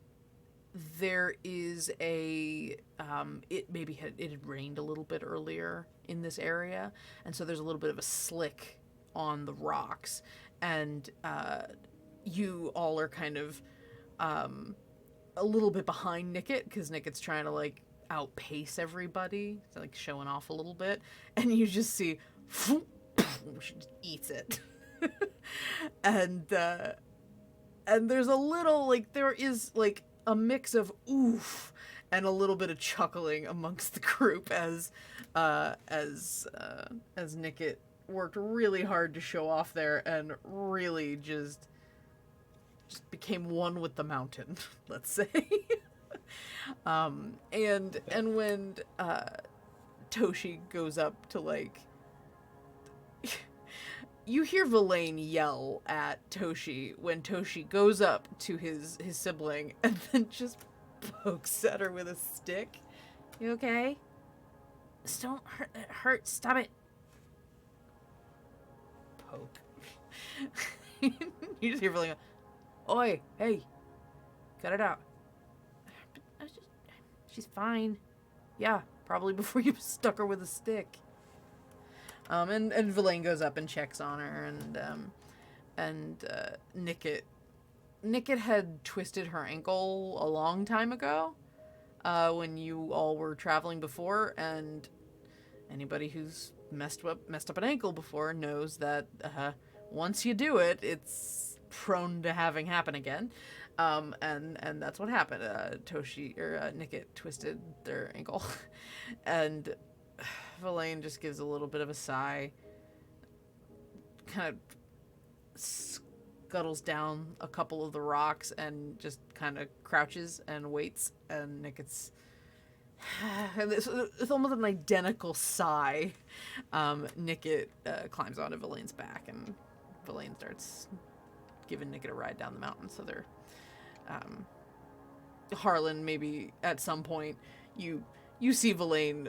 there is it had rained a little bit earlier in this area, and so there's a little bit of a slick on the rocks, and you all are kind of a little bit behind Nicket, because Nicket's trying to like outpace everybody, so, like showing off a little bit, and you just see she just eats it. and there's a little, like, there is like a mix of oof and a little bit of chuckling amongst the group as Nicket worked really hard to show off there and really just became one with the mountain, let's say. And when Toshi goes up to, like, you hear Villain yell at Toshi when Toshi goes up to his sibling and then just pokes at her with a stick. You okay? This don't hurt. It hurts. Stop it. Poke. You just hear Villain go, oi, hey, cut it out. She's fine. Yeah, probably before you stuck her with a stick. And Villain goes up and checks on her, and Nicket had twisted her ankle a long time ago, when you all were traveling before, and anybody who's messed up an ankle before knows that once you do it, it's prone to having happen again. And that's what happened. Nicket twisted their ankle, and Villain just gives a little bit of a sigh, kind of scuttles down a couple of the rocks and just kind of crouches and waits, and Nicket's it's almost an identical sigh. Nicket climbs onto Villain's back, and Villain starts giving Nicket a ride down the mountain. So they're Harlan, maybe at some point you see Villain,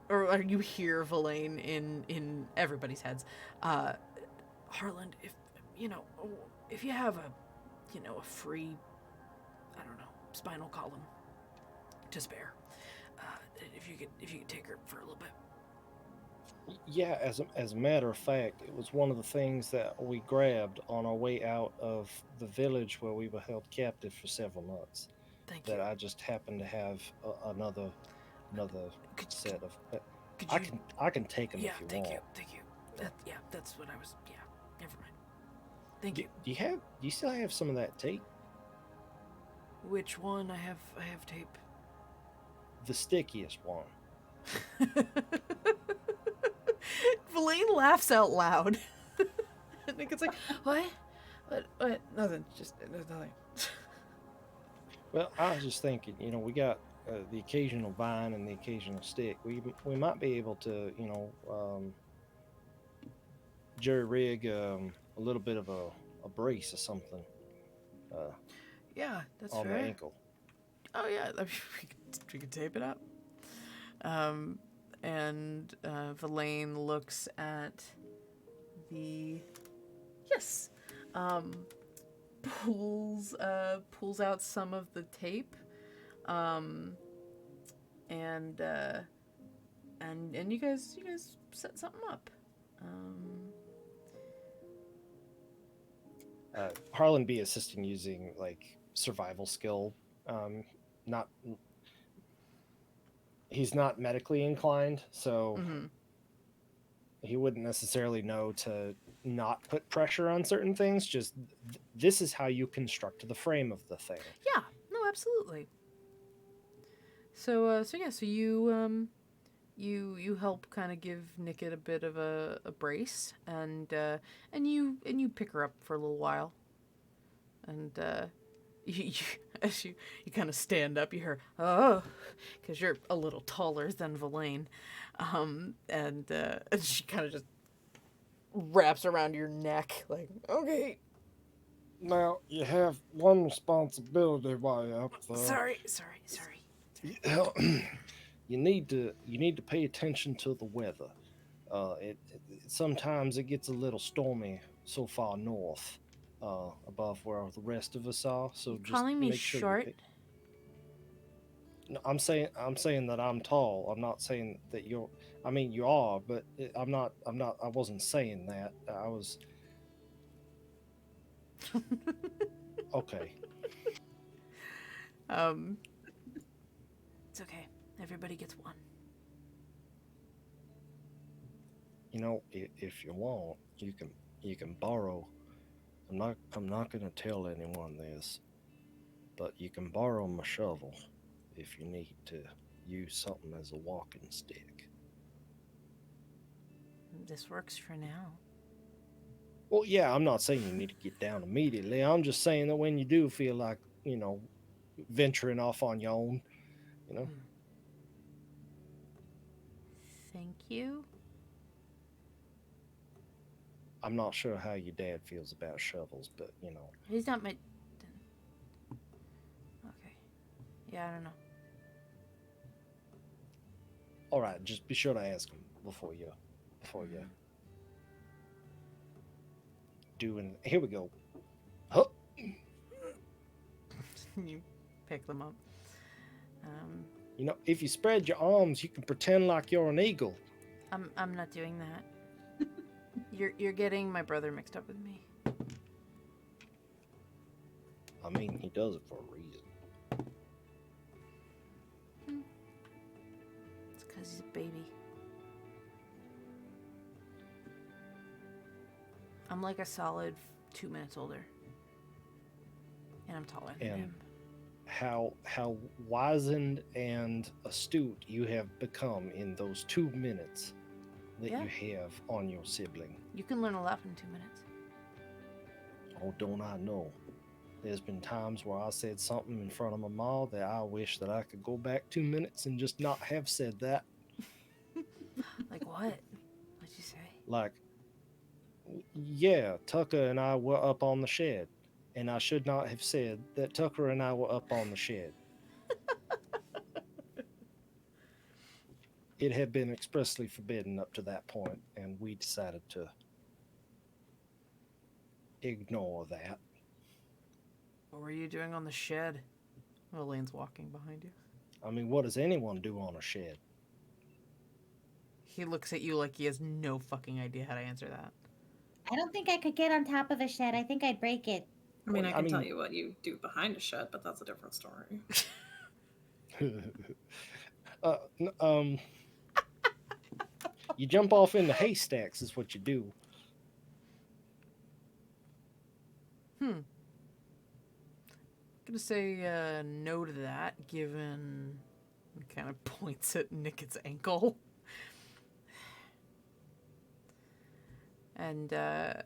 or you hear Villain in everybody's heads. Harlan, if you have a free, I don't know, spinal column to spare, if you could take her for a little bit. Yeah, as a matter of fact, it was one of the things that we grabbed on our way out of the village where we were held captive for several months. Thank you. That I just happened to have another set of. I can take them if you want. Thank you. That's what I was. Yeah, never mind. Thank you. Do you still have some of that tape? Which one? I have tape. The stickiest one. Villain laughs out loud. I think it's like, what? Nothing. Just nothing. Well, I was just thinking, we got the occasional vine and the occasional stick. We might be able to, jerry rig a little bit of a brace or something. Yeah, that's on fair. the ankle. Oh yeah, we could tape it up. And Villain looks at the pulls out some of the tape, and you guys set something up. Harlan be assisting using like survival skill. He's not medically inclined, so he wouldn't necessarily know to not put pressure on certain things. Just this is how you construct the frame of the thing. Yeah, no, absolutely. So you you help kind of give Nickit a bit of a brace, and you pick her up for a little while, and as you kind of stand up, you hear oh, because you're a little taller than Verlaine, and she kind of just wraps around your neck like okay. Now you have one responsibility while you're up there. Sorry. You need to pay attention to the weather. Sometimes it gets a little stormy so far north, above where the rest of us are. So just Calling me make sure short? No, I'm saying that I'm tall. I'm not saying that you're. I mean, you are, but I'm not. I wasn't saying that. I was. Okay. It's okay. Everybody gets one. You know, if you want, you can borrow. I'm not gonna tell anyone this, but you can borrow my shovel if you need to use something as a walking stick. This works for now. Well, yeah, I'm not saying you need to get down immediately. I'm just saying that when you do feel like, venturing off on your own, you know. Thank you. I'm not sure how your dad feels about shovels, but, He's not my... Okay. Yeah, I don't know. All right, just be sure to ask him before you do it. Here we go. Huh. You pick them up. If you spread your arms, you can pretend like you're an eagle. I'm not doing that. You're getting my brother mixed up with me. I mean, he does it for a reason. It's because he's a baby. I'm like a solid 2 minutes older. And I'm taller than him. How wizened and astute you have become in those 2 minutes that you have on your sibling. You can learn a lot in 2 minutes. Oh, don't I know? There's been times where I said something in front of my mom that I wish that I could go back 2 minutes and just not have said that. Like what? What'd you say? Like, yeah, Tucker and I were up on the shed, and I should not have said that Tucker and I were up on the shed. It had been expressly forbidden up to that point, and we decided to ignore that. What were you doing on the shed? Elaine's walking behind you. I mean, what does anyone do on a shed? He looks at you like he has no fucking idea how to answer that. I don't think I could get on top of a shed. I think I'd break it. I mean, I can tell you what you do behind a shed, but that's a different story. You jump off into haystacks is what you do. I'm gonna say no to that, given... He kind of points at Nicket's ankle. And, yeah,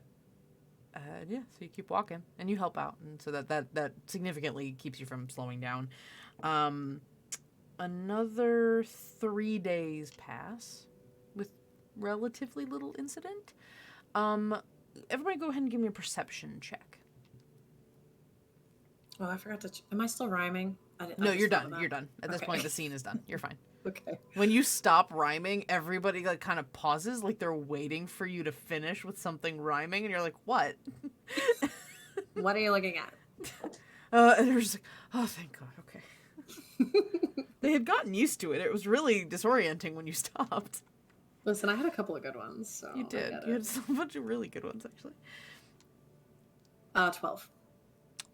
so you keep walking, and you help out, and so that significantly keeps you from slowing down. Another 3 days pass with relatively little incident. Everybody go ahead and give me a perception check. Oh, I forgot to... Am I still rhyming? No, you're done. You're done. At this point, the scene is done. You're fine. Okay. When you stop rhyming, everybody like kind of pauses, like they're waiting for you to finish with something rhyming, and you're like, "What?" What are you looking at? And they're just like, "Oh, thank God." Okay. They had gotten used to it. It was really disorienting when you stopped. Listen, I had a couple of good ones. So You did. You had a bunch of really good ones, actually. 12.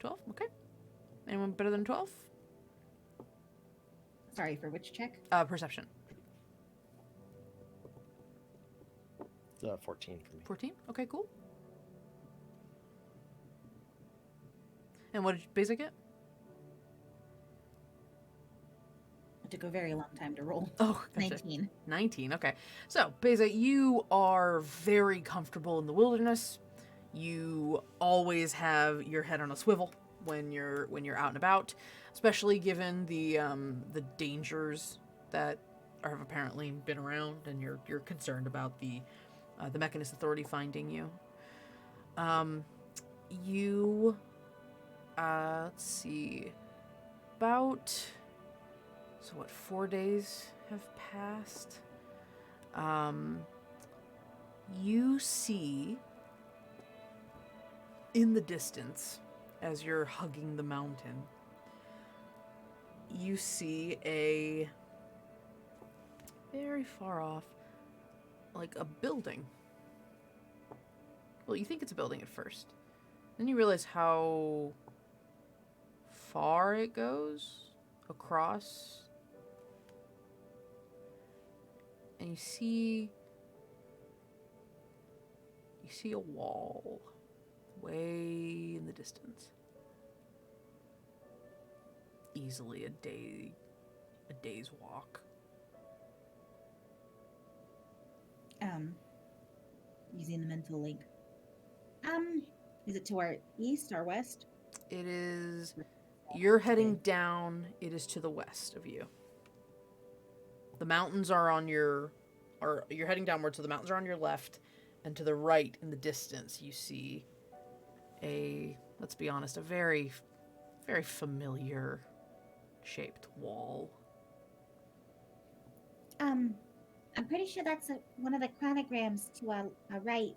12. Okay. Anyone better than 12? Sorry, for which check? Perception. 14 for me. 14? Okay, cool. And what did Basic get? It took a very long time to roll. Oh, gotcha. 19. 19, okay. So, Beza, you are very comfortable in the wilderness. You always have your head on a swivel when you're out and about, especially given the dangers that have apparently been around, and you're concerned about the Mechanist Authority finding you. You let's see, about 4 days have passed. You see in the distance, as you're hugging the mountain, you see a very far off, like a building. Well, you think it's a building at first. Then you realize how far it goes across. And you see a wall way in the distance. Easily a day's walk. Using the mental link. Is it to our east or west? It is. You're heading down. It is to the west of you. The mountains are on your. Or you're heading downward, so the mountains are on your left, and to the right in the distance you see a. Let's be honest, a very, very familiar shaped wall. I'm pretty sure that's one of the chronograms to our right.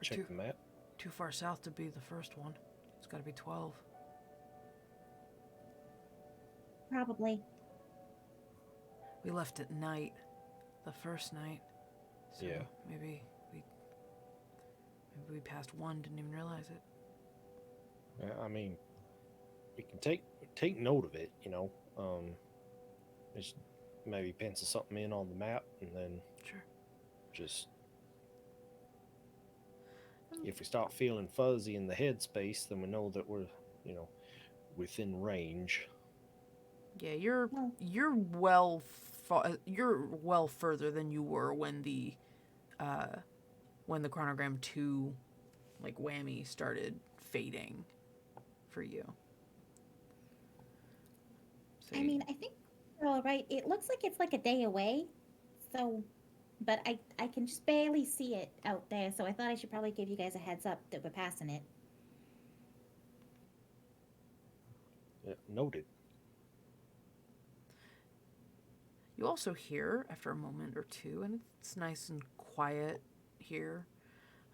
Check the map. Too far south to be the first one. It's got to be 12. Probably. We left at night, the first night. So Yeah. Maybe we passed one, didn't even realize it. Yeah, I mean, we can take note of it, you know. Just maybe pencil something in on the map, and then Sure. just if we start feeling fuzzy in the headspace, then we know that we're, you know, within range. Yeah, you're well further than you were when the chronogram 2 like whammy started fading for you. So I mean, I think we're all right. It looks like it's like a day away. So, but I can just barely see it out there. So I thought I should probably give you guys a heads up that we're passing it. Yeah, noted. you also hear after a moment or two, and it's nice and quiet here.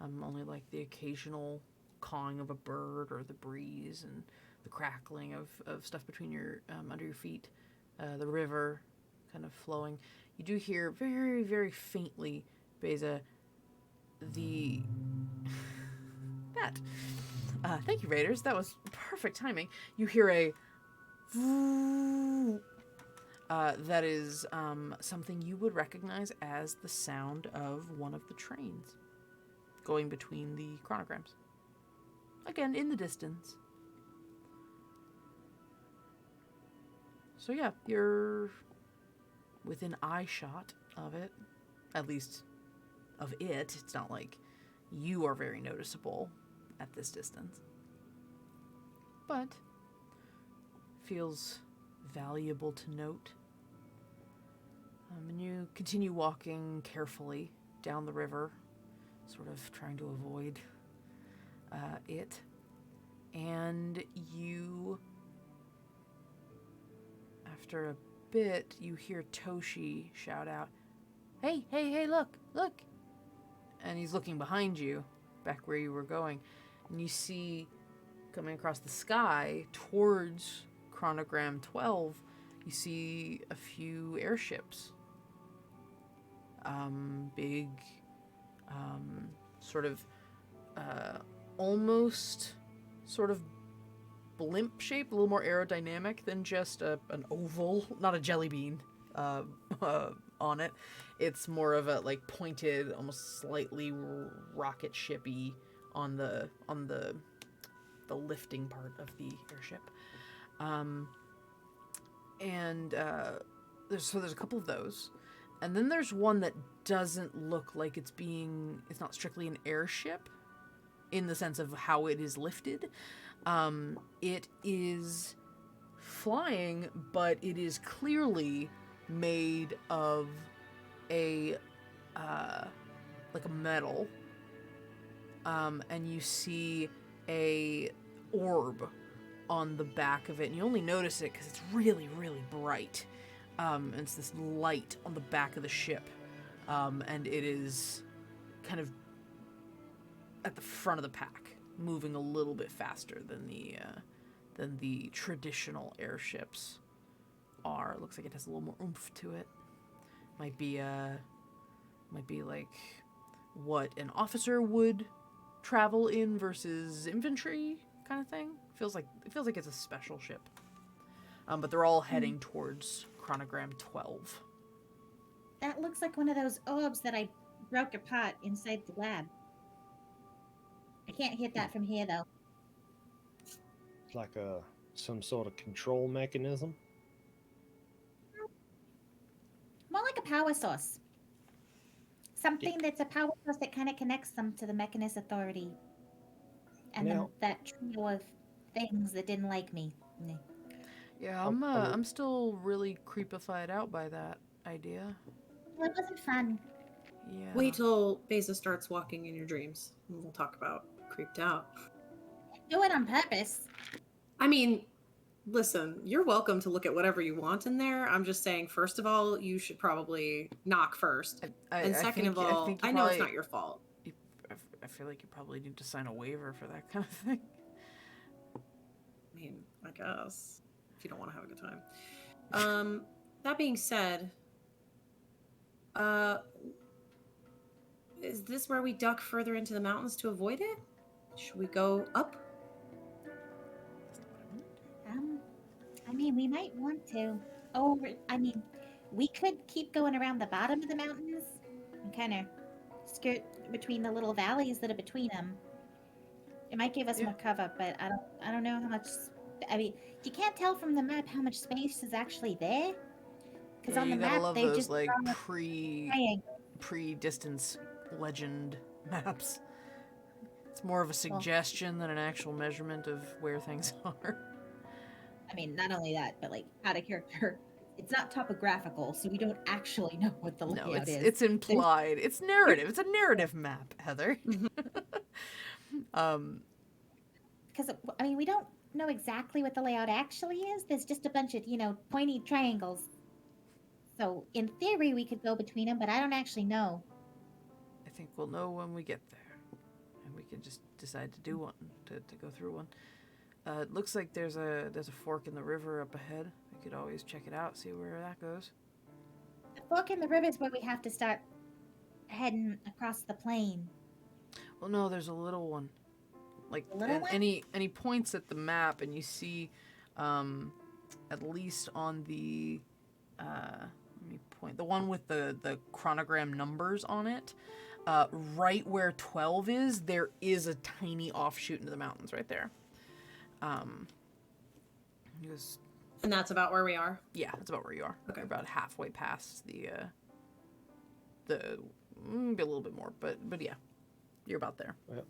Only like the occasional cawing of a bird or the breeze and the crackling of stuff between your under your feet, the river kind of flowing. You do hear very, very faintly, Beza, the that. Thank you, Raiders. That was perfect timing. You hear a that is something you would recognize as the sound of one of the trains going between the chronograms. Again, in the distance. So yeah, you're within eye shot of it. At least of it. It's not like you are very noticeable at this distance. But feels valuable to note. And you continue walking carefully down the river, sort of trying to avoid it. And you, after a bit, you hear Toshi shout out, "Hey, hey, hey, look, look!" And he's looking behind you, back where you were going. And you see, coming across the sky towards chronogram 12, you see a few airships. Big, sort of, almost sort of blimp shape, a little more aerodynamic than just an oval, not a jelly bean on it. It's more of a like pointed, almost slightly rocket shipy on the lifting part of the airship. Um, and there's a couple of those, and then there's one that doesn't look like it's not strictly an airship in the sense of how it is lifted. It is flying, but it is clearly made of a like a metal, and you see a orb on the back of it, and you only notice it because it's really, really bright. And it's this light on the back of the ship, and it is kind of at the front of the pack, moving a little bit faster than the traditional airships are. It looks like it has a little more oomph to it. Might be like what an officer would travel in versus infantry kind of thing. It feels like it's a special ship. But they're all heading towards chronogram 12. That looks like one of those orbs that I broke apart inside the lab. I can't hit that from here, though. It's like some sort of control mechanism. More like a power source. Something that's a power source that kind of connects them to the Mechanist Authority. And Now- that trio of things that didn't like me. Yeah, Oh, I'm still really creepified out by that idea. Well, it wasn't fun. Yeah. Wait till Beza starts walking in your dreams, and we'll talk about creeped out. Do it on purpose. I mean, listen, you're welcome to look at whatever you want in there. I'm just saying, first of all, you should probably knock first. And second of all, I know it's not your fault. I feel like you probably need to sign a waiver for that kind of thing. I mean, I guess, if you don't want to have a good time. That being said, is this where we duck further into the mountains to avoid it? Should we go up? I mean, we might want to. Oh, I mean, we could keep going around the bottom of the mountains and kind of skirt between the little valleys that are between them. It might give us more cover, but I don't know how much. I mean, you can't tell from the map how much space is actually there. Because Yeah, on the you gotta map love they those just like draw a triangle. pre-distance legend maps. It's more of a suggestion than an actual measurement of where things are. I mean, not only that, but like out of character. It's not topographical, so we don't actually know what the layout No, is. it's implied. It's narrative. It's a narrative map, Heather. Because I mean, we don't know exactly what the layout actually is. There's just a bunch of pointy triangles. So in theory, we could go between them, but I don't actually know. I think we'll know when we get there, and we can just decide to do one to go through one. It looks like there's a fork in the river up ahead. We could always check it out, see where that goes. The fork in the river is where we have to start heading across the plain. Well, no, there's a little one. Like A little one? any points at the map, and you see, at least on the let me point the one with the chronogram numbers on it. Right where 12 is, there is a tiny offshoot into the mountains right there. And that's about where we are. Yeah, that's about where you are. Okay. You're about halfway past the maybe a little bit more, but yeah, you're about there. Well,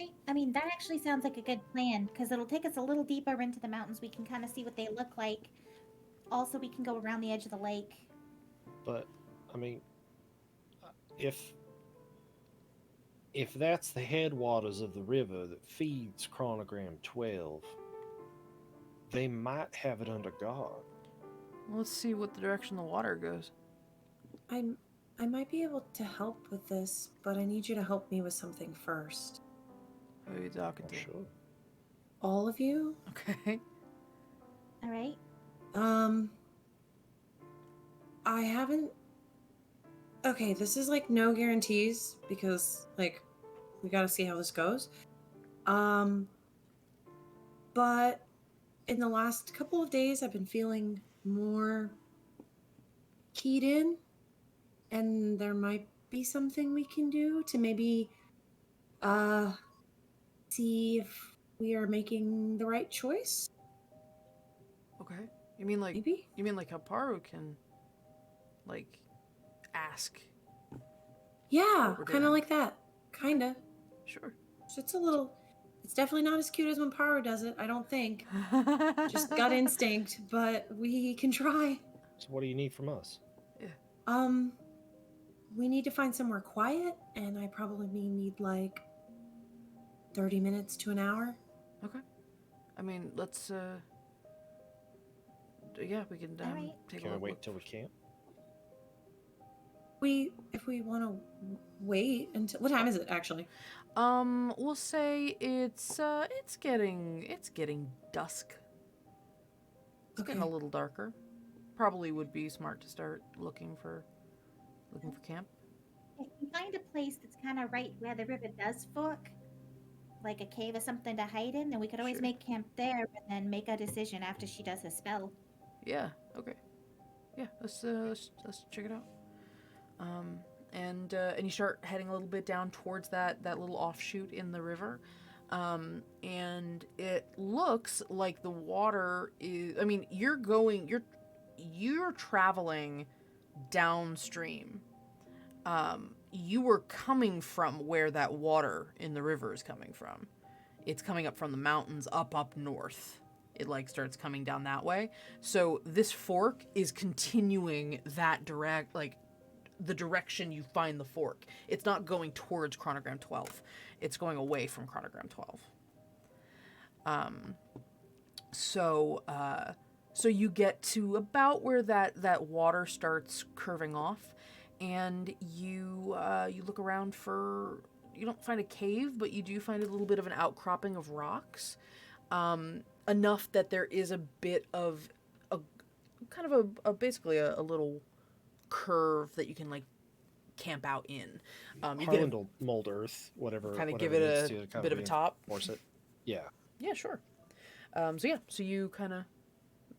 Right. I mean, that actually sounds like a good plan because it'll take us a little deeper into the mountains. We can kind of see what they look like. Also, we can go around the edge of the lake. but I mean, if that's the headwaters of the river that feeds chronogram 12, they might have it under guard. Let's see what the direction the water goes. I might be able to help with this, but I need you to help me with something first. Who are you talking to? Sure. All of you? Okay. All right. I haven't. Okay, this is like no guarantees because like we got to see how this goes. But in the last couple of days, I've been feeling more keyed in, and there might be something we can do to maybe see if we are making the right choice. Okay. You mean like Maybe? how Paru can, like, ask? Yeah, What we're kind of doing. like that. Kind of. Sure. It's a little. It's definitely not as cute as when Paru does it. I don't think. Just gut instinct, but we can try. So what do you need from us? Um, we need to find somewhere quiet, and I probably need like 30 minutes to an hour. Okay. I mean, let's. Yeah, we can All right. take a Can we look. wait till we camp? If we want to wait until what time is it actually? We'll say it's getting dusk. It's getting a little darker. Probably would be smart to start looking for camp. If we find a place that's kind of right where the river does fork, like a cave or something to hide in, then we could always Sure. make camp there and then make a decision after she does her spell. Yeah. Okay. Yeah. Let's check it out. And you start heading a little bit down towards that little offshoot in the river. And it looks like the water is. I mean, you're traveling downstream. You were coming from where that water in the river is coming from. It's coming up from the mountains up north. It like starts coming down that way. So this fork is continuing that direct, like the direction you find the fork. It's not going towards chronogram 12. It's going away from chronogram 12. So you get to about where that water starts curving off, and you look around for. You don't find a cave, but you do find a little bit of an outcropping of rocks, enough that there is a bit of a kind of basically a little curve that you can like camp out in. You get Harland will mold earth, whatever. kind of give whatever it needs a to kind bit of a top. Force it. Yeah. Yeah, sure. So you kind of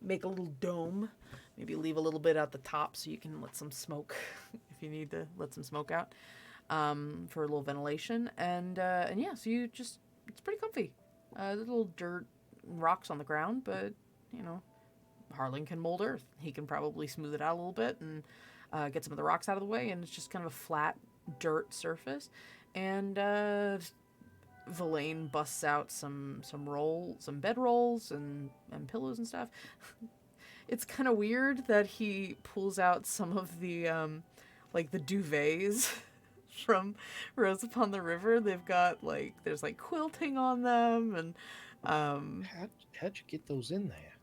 make a little dome, maybe leave a little bit at the top so you can let some smoke if you need to let some smoke out, for a little ventilation. And yeah, so it's pretty comfy. There's little dirt and rocks on the ground, but Harlan can mold earth. He can probably smooth it out a little bit and get some of the rocks out of the way, and it's just kind of a flat dirt surface. And Verlaine busts out some bed rolls and pillows and stuff. It's kind of weird that he pulls out some of the like the duvets from Rose Upon the River. They've got there's quilting on them, and How'd you get those in there?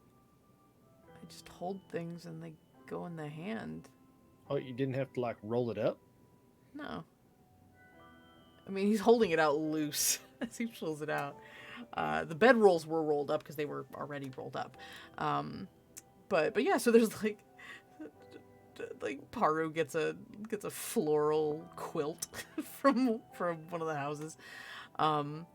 I just hold things and they go in the hand. Oh, you didn't have to roll it up? No. I mean, he's holding it out loose as he pulls it out. The bedrolls were rolled up because they were already rolled up. But yeah, so there's Paru gets a floral quilt from one of the houses. And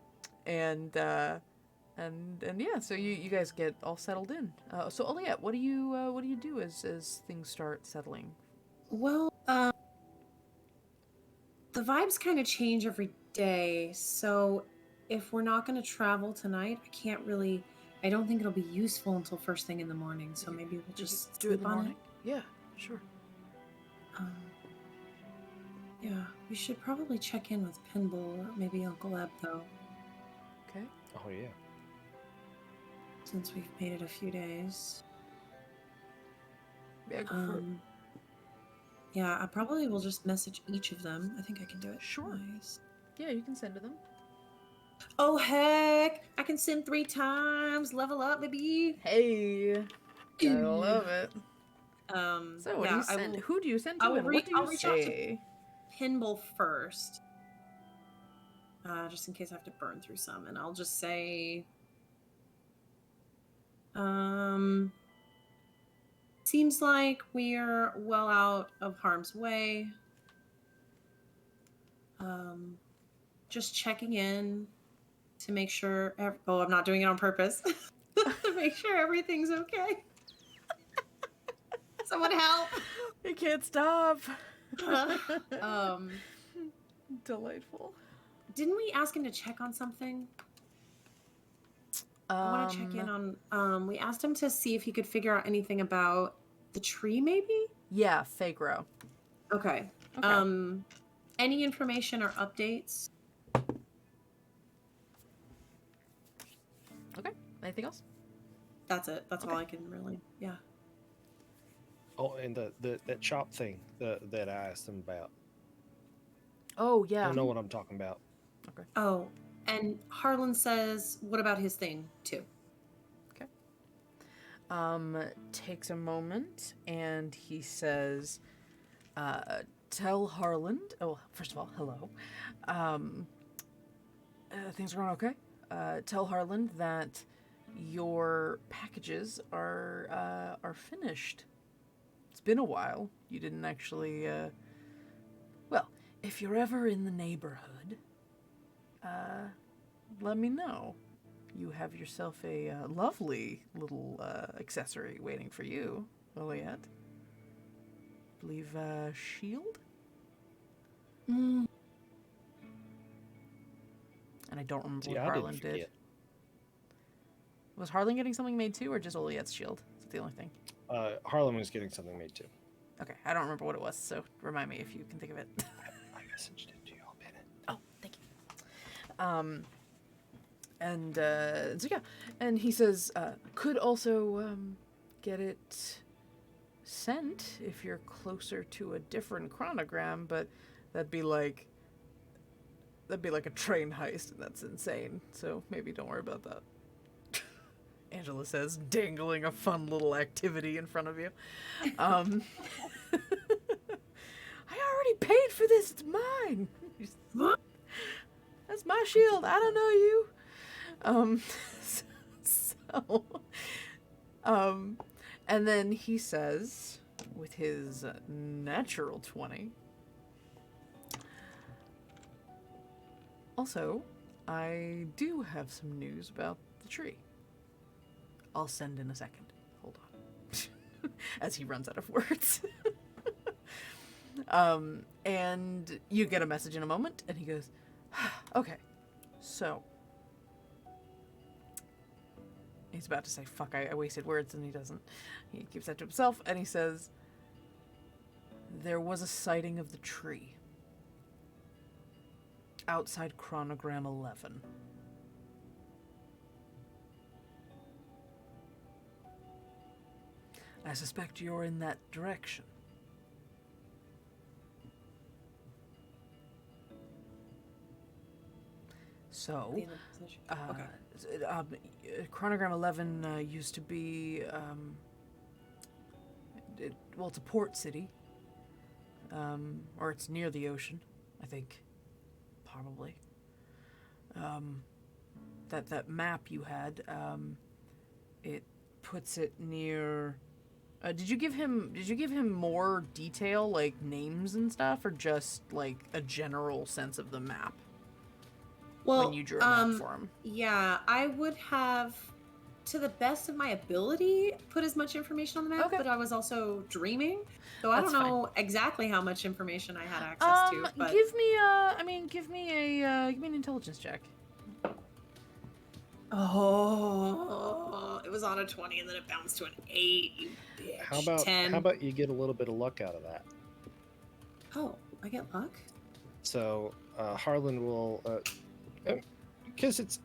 yeah, so you guys get all settled in. So Oliette, what do you do as things start settling? Well, the vibes kind of change every day. So if we're not going to travel tonight, I don't think it'll be useful until first thing in the morning. So maybe we'll just do it in sleep the on morning. Yeah, sure. Yeah, we should probably check in with Pinball or maybe Uncle Eb though, Okay. Oh, yeah. since we've made it a few days. Yeah, go for it. Yeah, I probably will just message each of them. I think I can do it. Sure. Nice. Yeah, you can send to them. Oh heck! I can send 3 times. Level up, baby. Hey, I love it. So what do you send? Who do you send to, and what do you say? Pinball first, just in case I have to burn through some, and I'll just say, seems like we're well out of harm's way. Just checking in to make sure. I'm not doing it on purpose. To make sure everything's okay. Someone help! I can't stop. Delightful. Didn't we ask him to check on something? I want to check in on. We asked him to see if he could figure out anything about the tree, maybe. Yeah, Fagro. Okay. Okay. Any information or updates? Okay. Anything else? That's it. That's all Okay. I can really. Yeah. Oh, and that chop thing that I asked him about. Oh yeah. I know what I'm talking about. Okay. Oh, and Harlan says, "What about his thing too?" Takes a moment and he says, tell Harland. Oh, first of all, hello. Things are going okay. Tell Harland that your packages are finished. It's been a while. You didn't actually. Well, if you're ever in the neighborhood, let me know. You have yourself a lovely little accessory waiting for you, Oliette. Believe shield? Mm. And I don't remember what I Harlan didn't did. forget. Was Harlan getting something made too, or just Oliette's shield? Is that the only thing? Harlan was getting something made too. Okay, I don't remember what it was, so remind me if you can think of it. I messaged it to you, Bennett. Oh, thank you. So yeah, and he says, could also get it sent if you're closer to a different chronogram, but that'd be like a train heist, and that's insane. So maybe don't worry about that. Angela says, dangling a fun little activity in front of you. I already paid for this. It's mine. That's my shield. I don't know you. And then he says, with his natural 20, also, I do have some news about the tree. I'll send in a second. Hold on. As he runs out of words. And you get a message in a moment, and he goes, okay, so. He's about to say, fuck, I wasted words, and he doesn't. He keeps that to himself, and he says, there was a sighting of the tree. Outside chronogram 11. I suspect you're in that direction. So, chronogram 11 used to be, it's a port city, or it's near the ocean, I think, probably. That map you had, it puts it near. Did you give him more detail, like names and stuff, or just like a general sense of the map? Well, when you drew a map for him. Yeah, I would have, to the best of my ability, put as much information on the map, but I was also dreaming, so I don't know exactly how much information I had access to. But give me an intelligence check. Oh, it was on a 20 and then it bounced to an 8. You bitch. How about 10. How about you get a little bit of luck out of that? Oh, I get luck? So Harlan will, because it's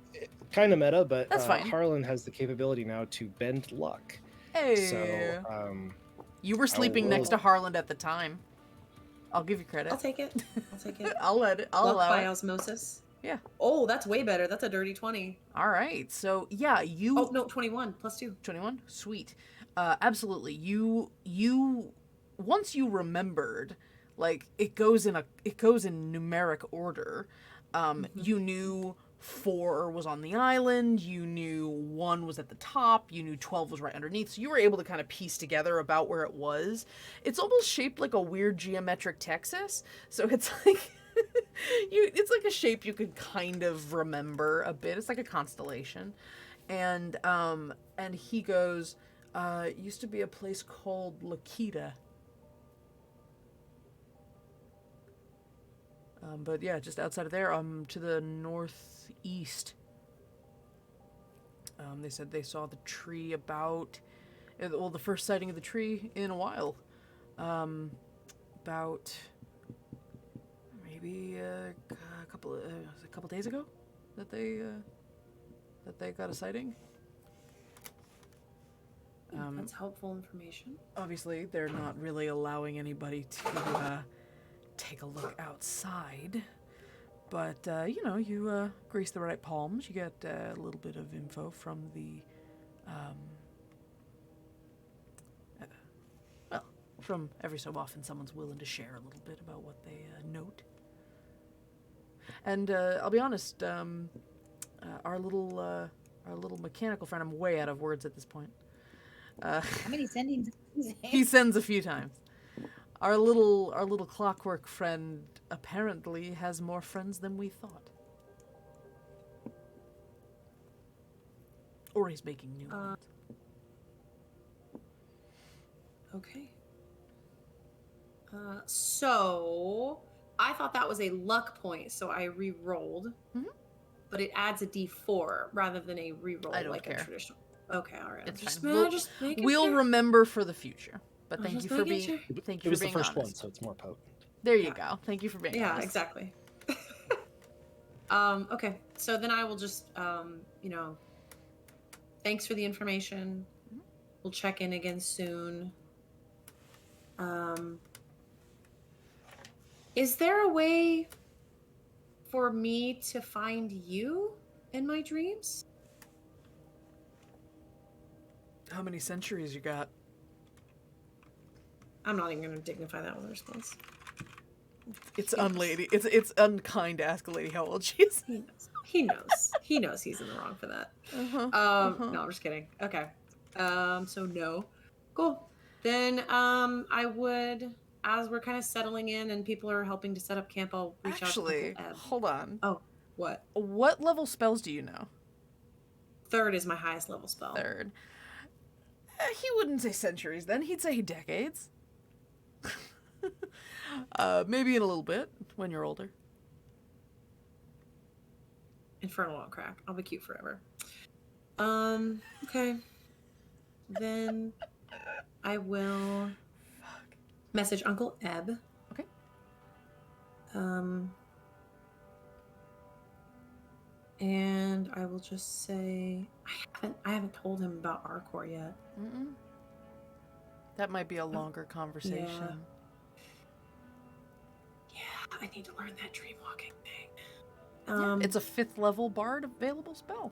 kind of meta, but that's fine. Harlan has the capability now to bend luck. Hey. So you were sleeping next to Harlan at the time. I'll give you credit. I'll take it. I'll let it. I'll luck allow by it. osmosis. Yeah. Oh, that's way better. That's a dirty 20. All right. So yeah, you. Oh no, 21 plus 2. 21. Sweet. Absolutely. You once you remembered, like it goes in numeric order. You knew 4 was on the island. You knew 1 was at the top. You knew 12 was right underneath. So you were able to kind of piece together about where it was. It's almost shaped like a weird geometric Texas. So it's like. It's like a shape you could kind of remember a bit. It's like a constellation. And he goes, it used to be a place called Lakita. But yeah, just outside of there, to the northeast. They said they saw the tree about, well, the first sighting of the tree in a while. About maybe a couple days ago that they got a sighting. That's helpful information. Obviously, they're not really allowing anybody to take a look outside. But, you grease the right palms. You get a little bit of info from the, from every so often someone's willing to share a little bit about what they note. And I'll be honest, our little mechanical friend, I'm way out of words at this point. How many sendings? He sends a few times. Our little clockwork friend apparently has more friends than we thought. Or he's making new ones. Okay. So I thought that was a luck point, so I re-rolled. Mhm. But it adds a D4 rather than a re-roll I don't like care. a traditional. Okay, all right. It's Just fine. just making We'll sure. remember for the future. But I'm thank you just for making being sure. thank It you was for the being first honest. one, so it's more potent. There you Yeah. go. Thank you for being Yeah, honest. exactly. Okay, so then I will just, thanks for the information. We'll check in again soon. Is there a way for me to find you in my dreams? How many centuries you got? I'm not even going to dignify that with a response. It's unlady. It's unkind to ask a lady how old she is. He knows. He knows. He knows he's in the wrong for that. No, I'm just kidding. Okay. So no. Cool. Then I would, as we're kind of settling in and people are helping to set up camp, I'll reach Actually, out to Uncle Eb. hold on. Oh, what? What level spells do you know? 3rd is my highest level spell. 3rd. He wouldn't say centuries then. He'd say decades. Maybe in a little bit when you're older. Infernal won't crack. I'll be cute forever. Okay. Then I will message Uncle Eb. Okay. And I will just say I haven't told him about Arcor yet. Mm-mm. That might be a longer conversation. Yeah, I need to learn that dream walking thing. Yeah, it's a 5th level bard available spell.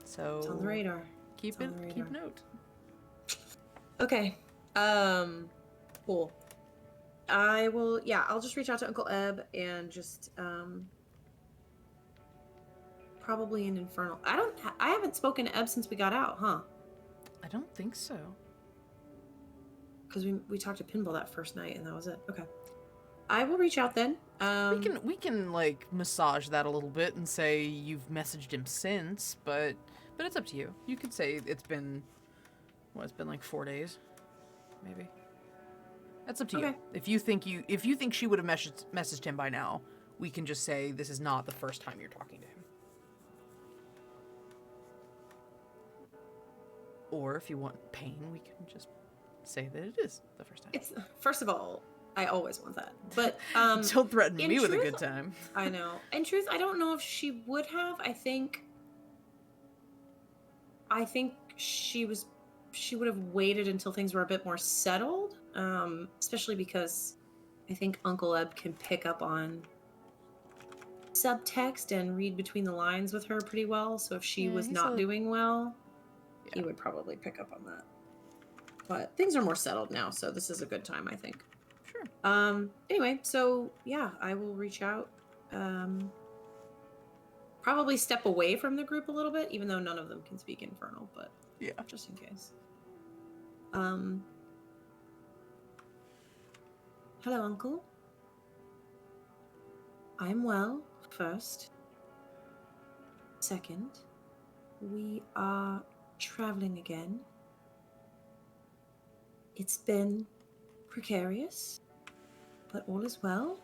So It's on the radar. Keep It's on the keep radar. note. Okay. Cool. I'll just reach out to Uncle Eb and just probably an infernal. I haven't spoken to Eb since we got out, huh? I don't think so. Because we talked to Pinball that first night and that was it. Okay. I will reach out then. We can like massage that a little bit and say you've messaged him since, but it's up to you. You could say it's been like 4 days, maybe. That's up to you. Okay. If you think she would have messaged him by now, we can just say this is not the first time you're talking to him. Or if you want pain, we can just say that it is the first time. It's first of all, I always want that. But don't threaten in me with a truth, good time. I know. In truth, I don't know if she would have. I think she would have waited until things were a bit more settled. Especially because I think Uncle Eb can pick up on subtext and read between the lines with her pretty well. So if she was not doing well, he would probably pick up on that. But things are more settled now, so this is a good time, I think. Sure. Anyway, so yeah, I will reach out. Probably step away from the group a little bit, even though none of them can speak Infernal, but yeah, just in case. Hello, Uncle. I'm well, first. Second, we are traveling again. It's been precarious, but all is well.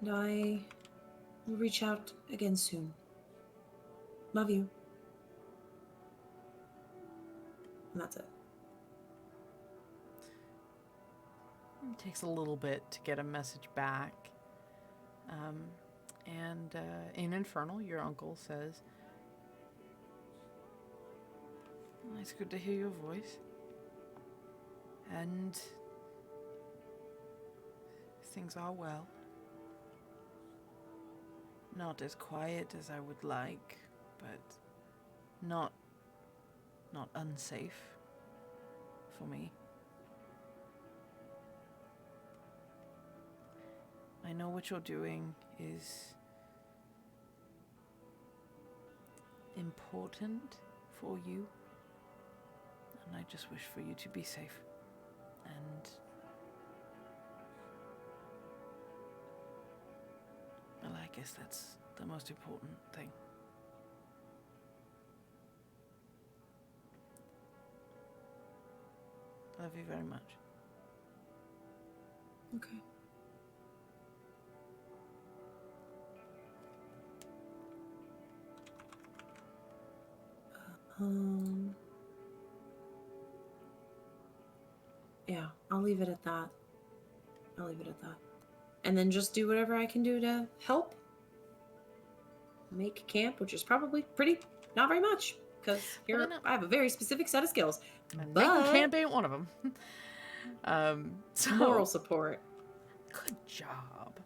And I will reach out again soon. Love you. And that's it. It takes a little bit to get a message back. And in Infernal, your uncle says, "Well, it's good to hear your voice. And things are well. Not as quiet as I would like, but not unsafe for me. I know what you're doing is important for you, and I just wish for you to be safe. And well, I guess that's the most important thing." Love you very much. Okay. Yeah, I'll leave it at that. And then just do whatever I can do to help make camp, which is probably not very much, because Well, here I have a very specific set of skills. And But making camp ain't one of them. So moral support. good job.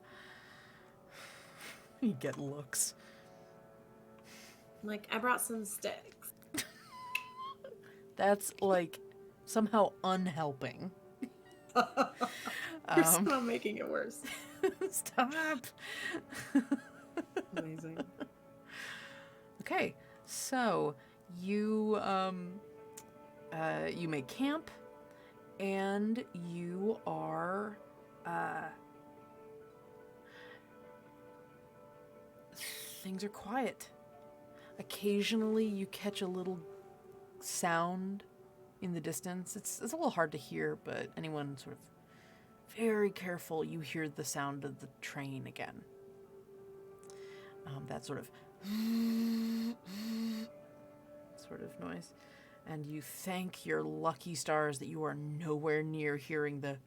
You get looks. Like, I brought some sticks. That's like somehow unhelping. You're still making it worse. Stop. Amazing. Okay, so you you make camp, and you are things are quiet. Occasionally, you catch a little sound in the distance. It's a little hard to hear, but anyone sort of very careful, you hear the sound of the train again. That sort of noise. And you thank your lucky stars that you are nowhere near hearing the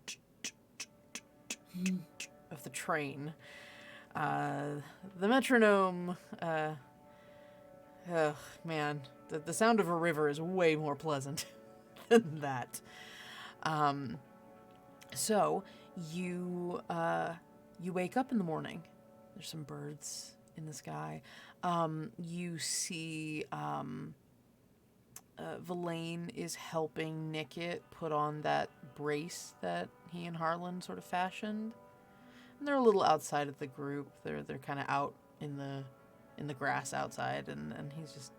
of the train. The metronome, oh man, the sound of a river is way more pleasant than that. So you wake up in the morning. There's some birds in the sky. You see Villain is helping Nickit put on that brace that he and Harlan sort of fashioned. And they're a little outside of the group. They're kind of out in the grass outside, and he's just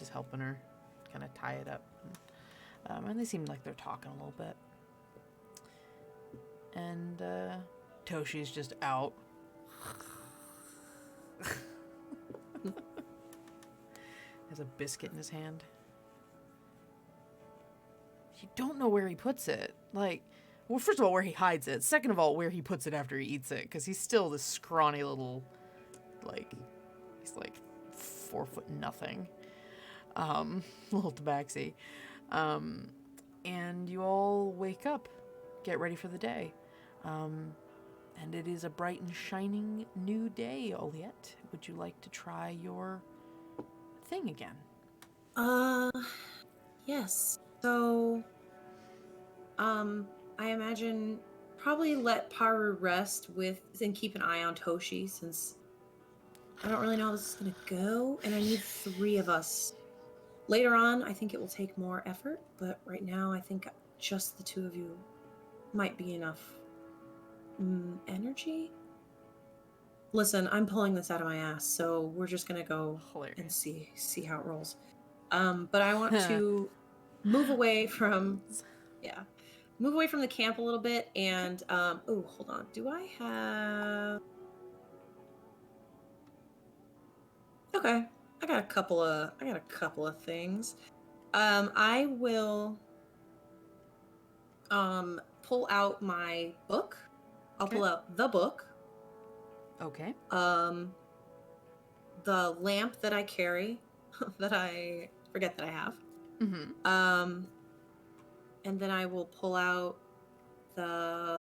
helping her kind of tie it up. And they seem like they're talking a little bit. And Toshi's just out. Has a biscuit in his hand. You don't know where he puts it. Like, well, first of all, where he hides it. Second of all, where he puts it after he eats it. Because he's still this scrawny little, like, he's like 4 foot nothing. Little tabaxi. And you all wake up, get ready for the day. And it is a bright and shining new day, Oliette. Would you like to try your thing again? Yes. So, I imagine probably let Paru rest and keep an eye on Toshi, since I don't really know how this is gonna go, and I need 3 of us. Later on, I think it will take more effort, but right now, I think just the 2 of you might be enough energy. Listen, I'm pulling this out of my ass, so we're just gonna go and see how it rolls. But I want to move away from the camp a little bit, and oh, hold on. Do I have? Okay, I got a couple of things. I will pull out my book. I'll pull out the book. Okay. The lamp that I carry, that I forget that I have. Mm-hmm. And then I will pull out the